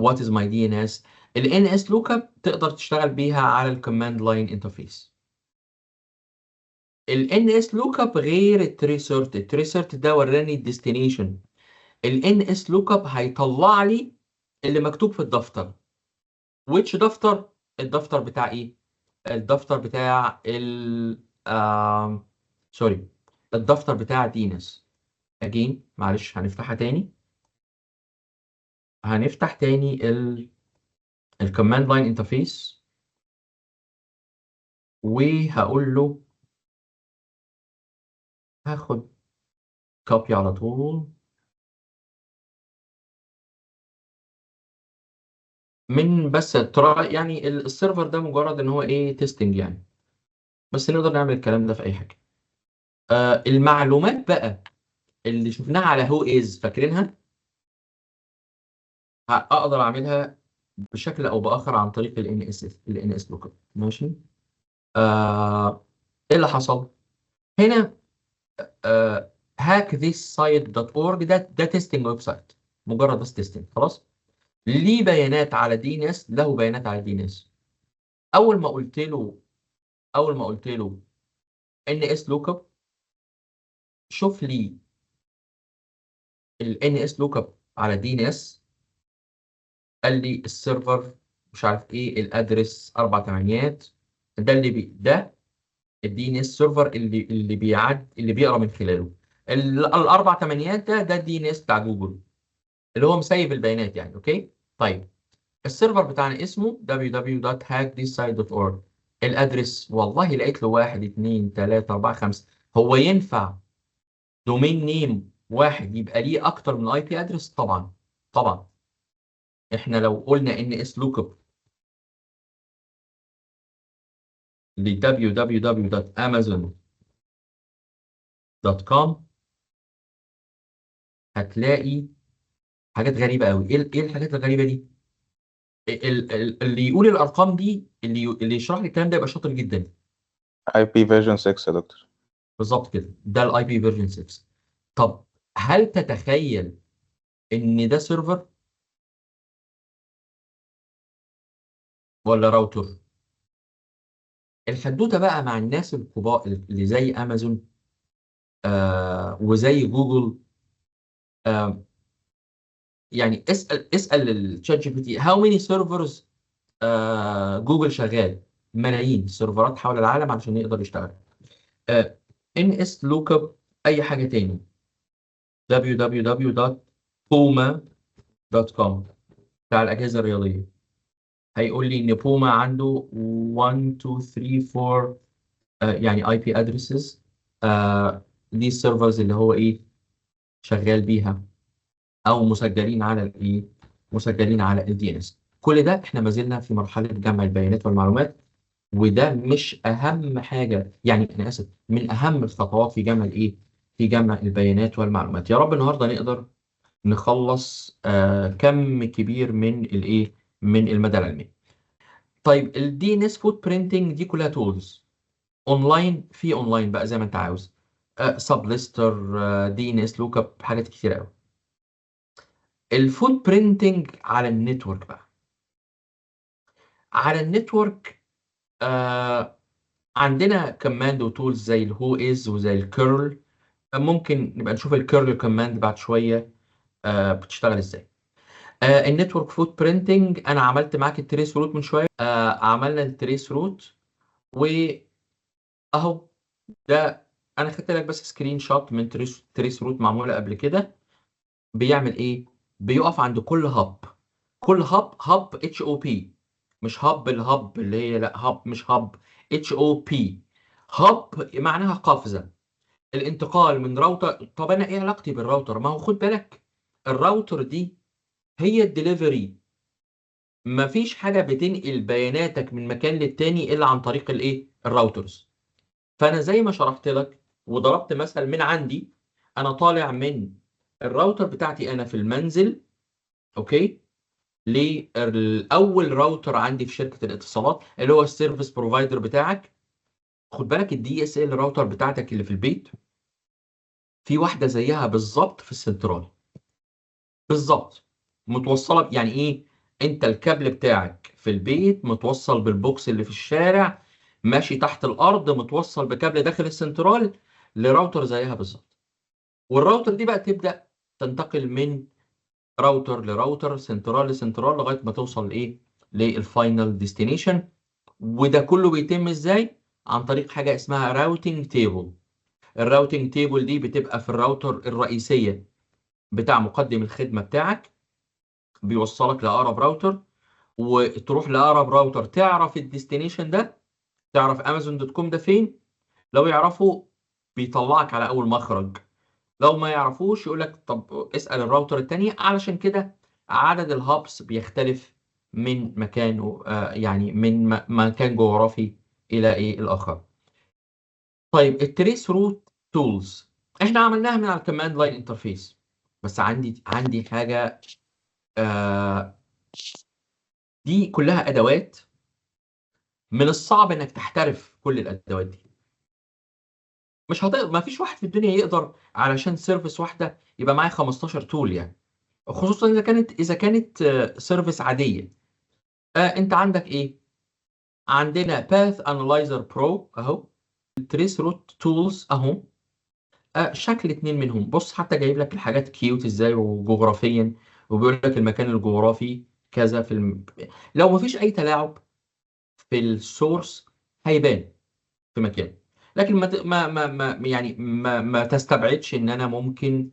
what is my DNS. ال NS lookup تقدر تشتغل بيها على الكوماند لاين انترفيس. ال NS lookup غير التريسرت. التريسرت ده وراني الديستنيشن. ال NS lookup هيطلع لي اللي مكتوب في الدفتر. which دفتر؟ الدفتر بتاع ايه؟ الدفتر بتاع سوري، الدفتر بتاع DNS. again معلش هنفتحها تاني. هنفتح تاني الكوماند لاين انترفيس، وهقول له هاخد كوبي على طول من بس ترى يعني السيرفر ده مجرد ان هو ايه؟ تيستنج يعني. بس نقدر نعمل الكلام ده في اي حاجه. المعلومات بقى اللي شفناها على هو از، فاكرينها؟ اقدر اعملها بشكل او باخر عن طريق ال ان اس لوك اب. ماشي. ايه اللي حصل هنا؟ hackthisSite.org ده تيستنج ويب سايت، مجرد بس تيستنج خلاص. ليه بيانات على دي ناس، له بيانات على دي ناس. اول ما قلت له اول ما قلت له ان اس لوك اب، شوف لي ال ان اس لوك اب على دي ناس. قال لي السيرفر مش عارف ايه، الادرس اربع تمانيات. ده الدي ان اس سيرفر اللي بيقرا من خلاله الاربع تمانيات. ده الدي ان اس بتاع جوجل اللي هو مسيب البيانات يعني. اوكي طيب. السيرفر بتاعنا اسمه www.hackthisSite.org. الادرس والله لقيت له 1 2 3 4 5. هو ينفع دومين نيم واحد يبقى ليه اكتر من اي بي ادرس؟ طبعا طبعا. احنا لو قلنا ان اس لوك اب ل www.amazon.com هتلاقي حاجات غريبه قوي. ايه الحاجات الغريبه دي؟ اللي يقول الارقام دي، اللي يشرح لي الكلام ده يبقى شاطر جدا. IP فيرجن 6 يا دكتور. بالظبط كده، ده الاي بي فيرجن 6. طب هل تتخيل ان ده سيرفر؟ ولا راوتر؟ الحدوته بقى مع الناس الكبار اللي زي امازون وزي جوجل. آه يعني اسال الشات جي بي تي هاو ماني سيرفرز جوجل شغال. ملايين السيرفرات حول العالم علشان يقدر يشتغل. ان اس لوك اب اي حاجه تاني www.puma.com بتاع الاجهزه الرياضيه. هيقول لي ان بوما عنده 1 2 3 4 يعني اي بي ادريسز. دي السيرفرز اللي هو ايه شغال بيها، او مسجلين على الايه، مسجلين على الدي ان اس. كل ده احنا ما زلنا في مرحله جمع البيانات والمعلومات، وده مش اهم حاجه، يعني انا اسف، من اهم الخطوات في جمع الايه، في جمع البيانات والمعلومات. يا رب النهارده نقدر نخلص كم كبير من الايه، من المدى العلمي. طيب الدي ان اس فوت برينتنج دي كلها تولز اونلاين، في اونلاين بقى زي ما انت عاوز، سب ليستر، دي ان اس لوك اب، حاجات كتير قوي. الفوت برينتنج على النتورك بقى، على النتورك عندنا كماند وتولز زي الهو از وزي الكيرل. ممكن نبقى نشوف الكيرل كماند بعد شويه بتشتغل ازاي. النتورك فوت برينتنج انا عملت معاك التريس روت من شويه. عملنا التريس روت واهو ده، انا خدت لك بس سكرين شوت من تريس روت معموله قبل كده. بيعمل ايه؟ بيقف عند كل هاب. كل هاب اتش او بي، مش هاب الهب اللي هي، لا هاب مش هاب، اتش او بي. هاب معناها قفزه، الانتقال من راوتر. طب انا ايه علاقتي بالراوتر؟ ما هو خد بالك الراوتر دي هي الدليفري. مفيش حاجه بتنقل بياناتك من مكان للتاني الا عن طريق الايه، الراوترز. فانا زي ما شرحت لك وضربت مثل من عندي، انا طالع من الراوتر بتاعتي انا في المنزل، اوكي، للاول راوتر عندي في شركه الاتصالات اللي هو السيرفيس بروفايدر بتاعك. خد بالك الدي اس ال راوتر بتاعتك اللي في البيت في واحده زيها بالظبط في السنترال، بالظبط متوصله يعني ايه، انت الكابل بتاعك في البيت متوصل بالبوكس اللي في الشارع، ماشي تحت الارض متوصل بكابل داخل السنترال لراوتر زيها بالظبط. والراوتر دي بقى تبدا تنتقل من راوتر لراوتر، سنترال لسنترال، لغايه ما توصل لايه، للفاينل ديستنيشن. وده كله بيتم ازاي؟ عن طريق حاجه اسمها راوتنج تيبل. الراوتنج تيبل دي بتبقى في الراوتر الرئيسيه بتاع مقدم الخدمه بتاعك، بيوصلك لاقرب راوتر، وتروح لاقرب راوتر تعرف الديستنيشن ده، تعرف امازون دوت كوم ده فين. لو يعرفوا بيطلعك على اول مخرج، لو ما يعرفوش يقول لك طب اسال الراوتر التاني. علشان كده عدد الهابس بيختلف من مكانه، يعني من مكان جغرافي الى ايه الاخر. طيب التريس روت تولز احنا عملناها من على الكماند لاين انترفيس، بس عندي حاجه آه دي كلها ادوات، من الصعب انك تحترف كل الادوات دي. مش هتقدر، ما فيش واحد في الدنيا يقدر علشان سيرفيس واحده يبقى معاه 15 تول يعني، خصوصا اذا كانت سيرفيس عاديه. انت عندك ايه؟ عندنا باث انالايزر برو اهو، تريس روت تولز اهو. شكل اتنين منهم، بص حتى جايب لك الحاجات كيوت ازاي وجغرافيا، وبيقول لك المكان الجغرافي كذا لو ما فيش اي تلاعب في السورس هيبان في مكان. لكن ما تستبعدش ان انا ممكن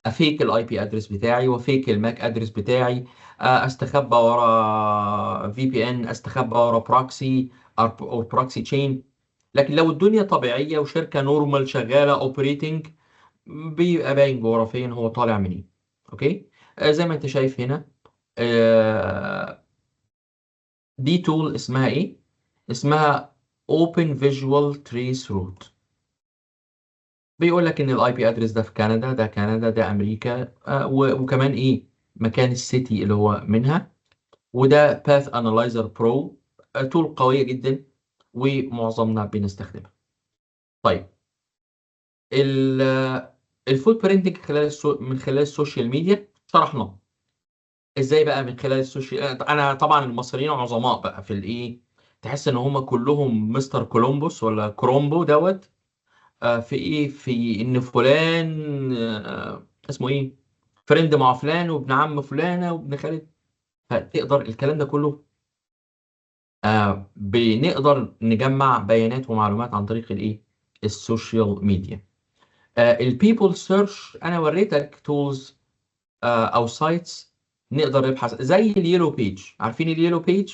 افيك الاي بي ادرس بتاعي وافيك الماك ادرس بتاعي، استخبى ورا في بي ان، استخبى ورا بروكسي او بروكسي تشين. لكن لو الدنيا طبيعيه وشركه نورمال شغاله اوبريتنج، بيبقى باين جغرافيا هو طالع منين. اوكي، زي ما انت شايف هنا. آه دي تول اسمها ايه؟ اسمها Open Visual Trace Route. بيقول لك ان الاي بي ادرس ده في كندا، ده كندا، ده امريكا، وكمان ايه، مكان السيتي اللي هو منها. وده باث انالايزر برو، تول قويه جدا ومعظمنا بنستخدمها. طيب الفوت برينتنج من خلال السوشيال ميديا شرحناه. ازاي بقى؟ من خلال السوشيال. انا طبعا المصريين عظماء بقى في الايه، تحس ان هم كلهم مستر كولومبوس ولا كرومبو دوت. في ايه؟ في ان فلان اسمه ايه، فريند مع فلان وابن عم فلانه وابن خالد. فتقدر الكلام ده كله بنقدر نجمع بيانات ومعلومات عن طريق الايه، السوشيال ميديا. البيبل سيرش انا وريتك تولز او سايتس نقدر نبحث زي اليلو بيج. عارفين اليلو بيج؟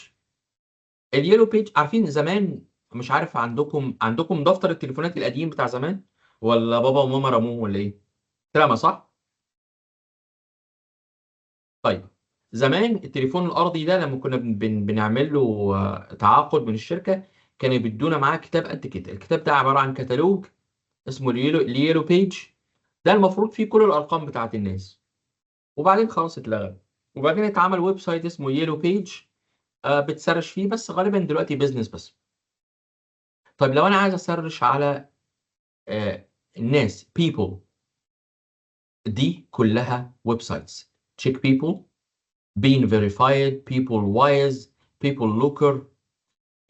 اليلو بيج عارفين زمان؟ مش عارف عندكم دفتر التليفونات القديم بتاع زمان، ولا بابا وماما رموه ولا ايه؟ اترمى صح؟ طيب، زمان التليفون الارضي ده لما كنا بنعمل له تعاقد من الشركه، كانوا بيدونا معاه كتاب قد كده. الكتاب ده عباره عن كتالوج اسمه اليلو بيج. ده المفروض فيه كل الارقام بتاعت الناس، وبعدين خلاص اتلغى. وبعدين اتعمل ويب سايت اسمه يلو بيج، بتسرش فيه، بس غالبا دلوقتي بيزنس بس. طيب لو انا عايز اسرش على الناس people، دي كلها ويب سايتس. تشيك people، being verified، people wise، people looker.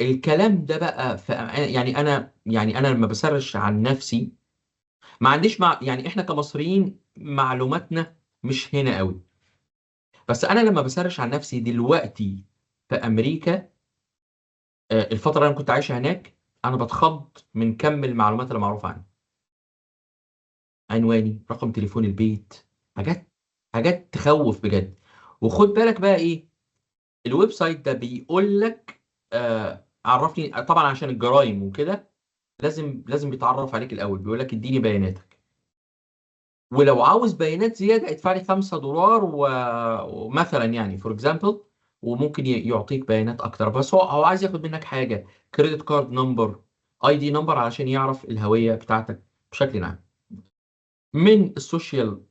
الكلام ده بقى يعني انا لما بسرش عن نفسي ما عنديش يعني احنا كمصريين معلوماتنا مش هنا قوي. بس انا لما بسرش عن نفسي دلوقتي في امريكا، الفتره اللي انا كنت عايشها هناك، انا بتخض من كم المعلومات اللي معروفه عني. عنواني، رقم تليفون البيت، حاجات حاجات تخوف بجد. وخد بالك بقى ايه، الويب سايت ده بيقول لك عرفني طبعا عشان الجرايم وكده. لازم بيتعرف عليك الاول، بيقول لك اديني بياناتك، ولو عاوز بيانات زياده ادفع لي $5 ومثلا يعني فور اكزامبل، وممكن يعطيك بيانات اكتر. بس هو عايز ياخد منك حاجه، كريدت كارد نمبر، اي دي نمبر، علشان يعرف الهويه بتاعتك بشكل عام. من السوشيال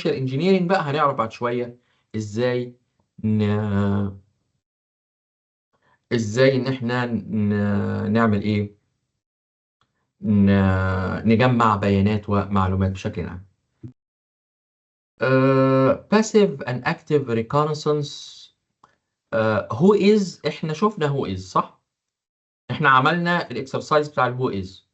انجينيرنج بقى هنعرف بعد شويه ازاي ن... ازاي ان احنا نعمل ايه، نجمع بيانات ومعلومات بشكل عام. passive and active reconnaissance. who is، احنا شفنا who is صح؟ احنا عملنا الاكسرسايز بتاع الهو از.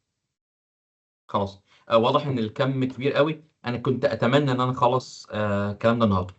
خلاص. واضح ان الكم كبير قوي. انا كنت اتمنى ان انا اخلص الكلام ده النهارده.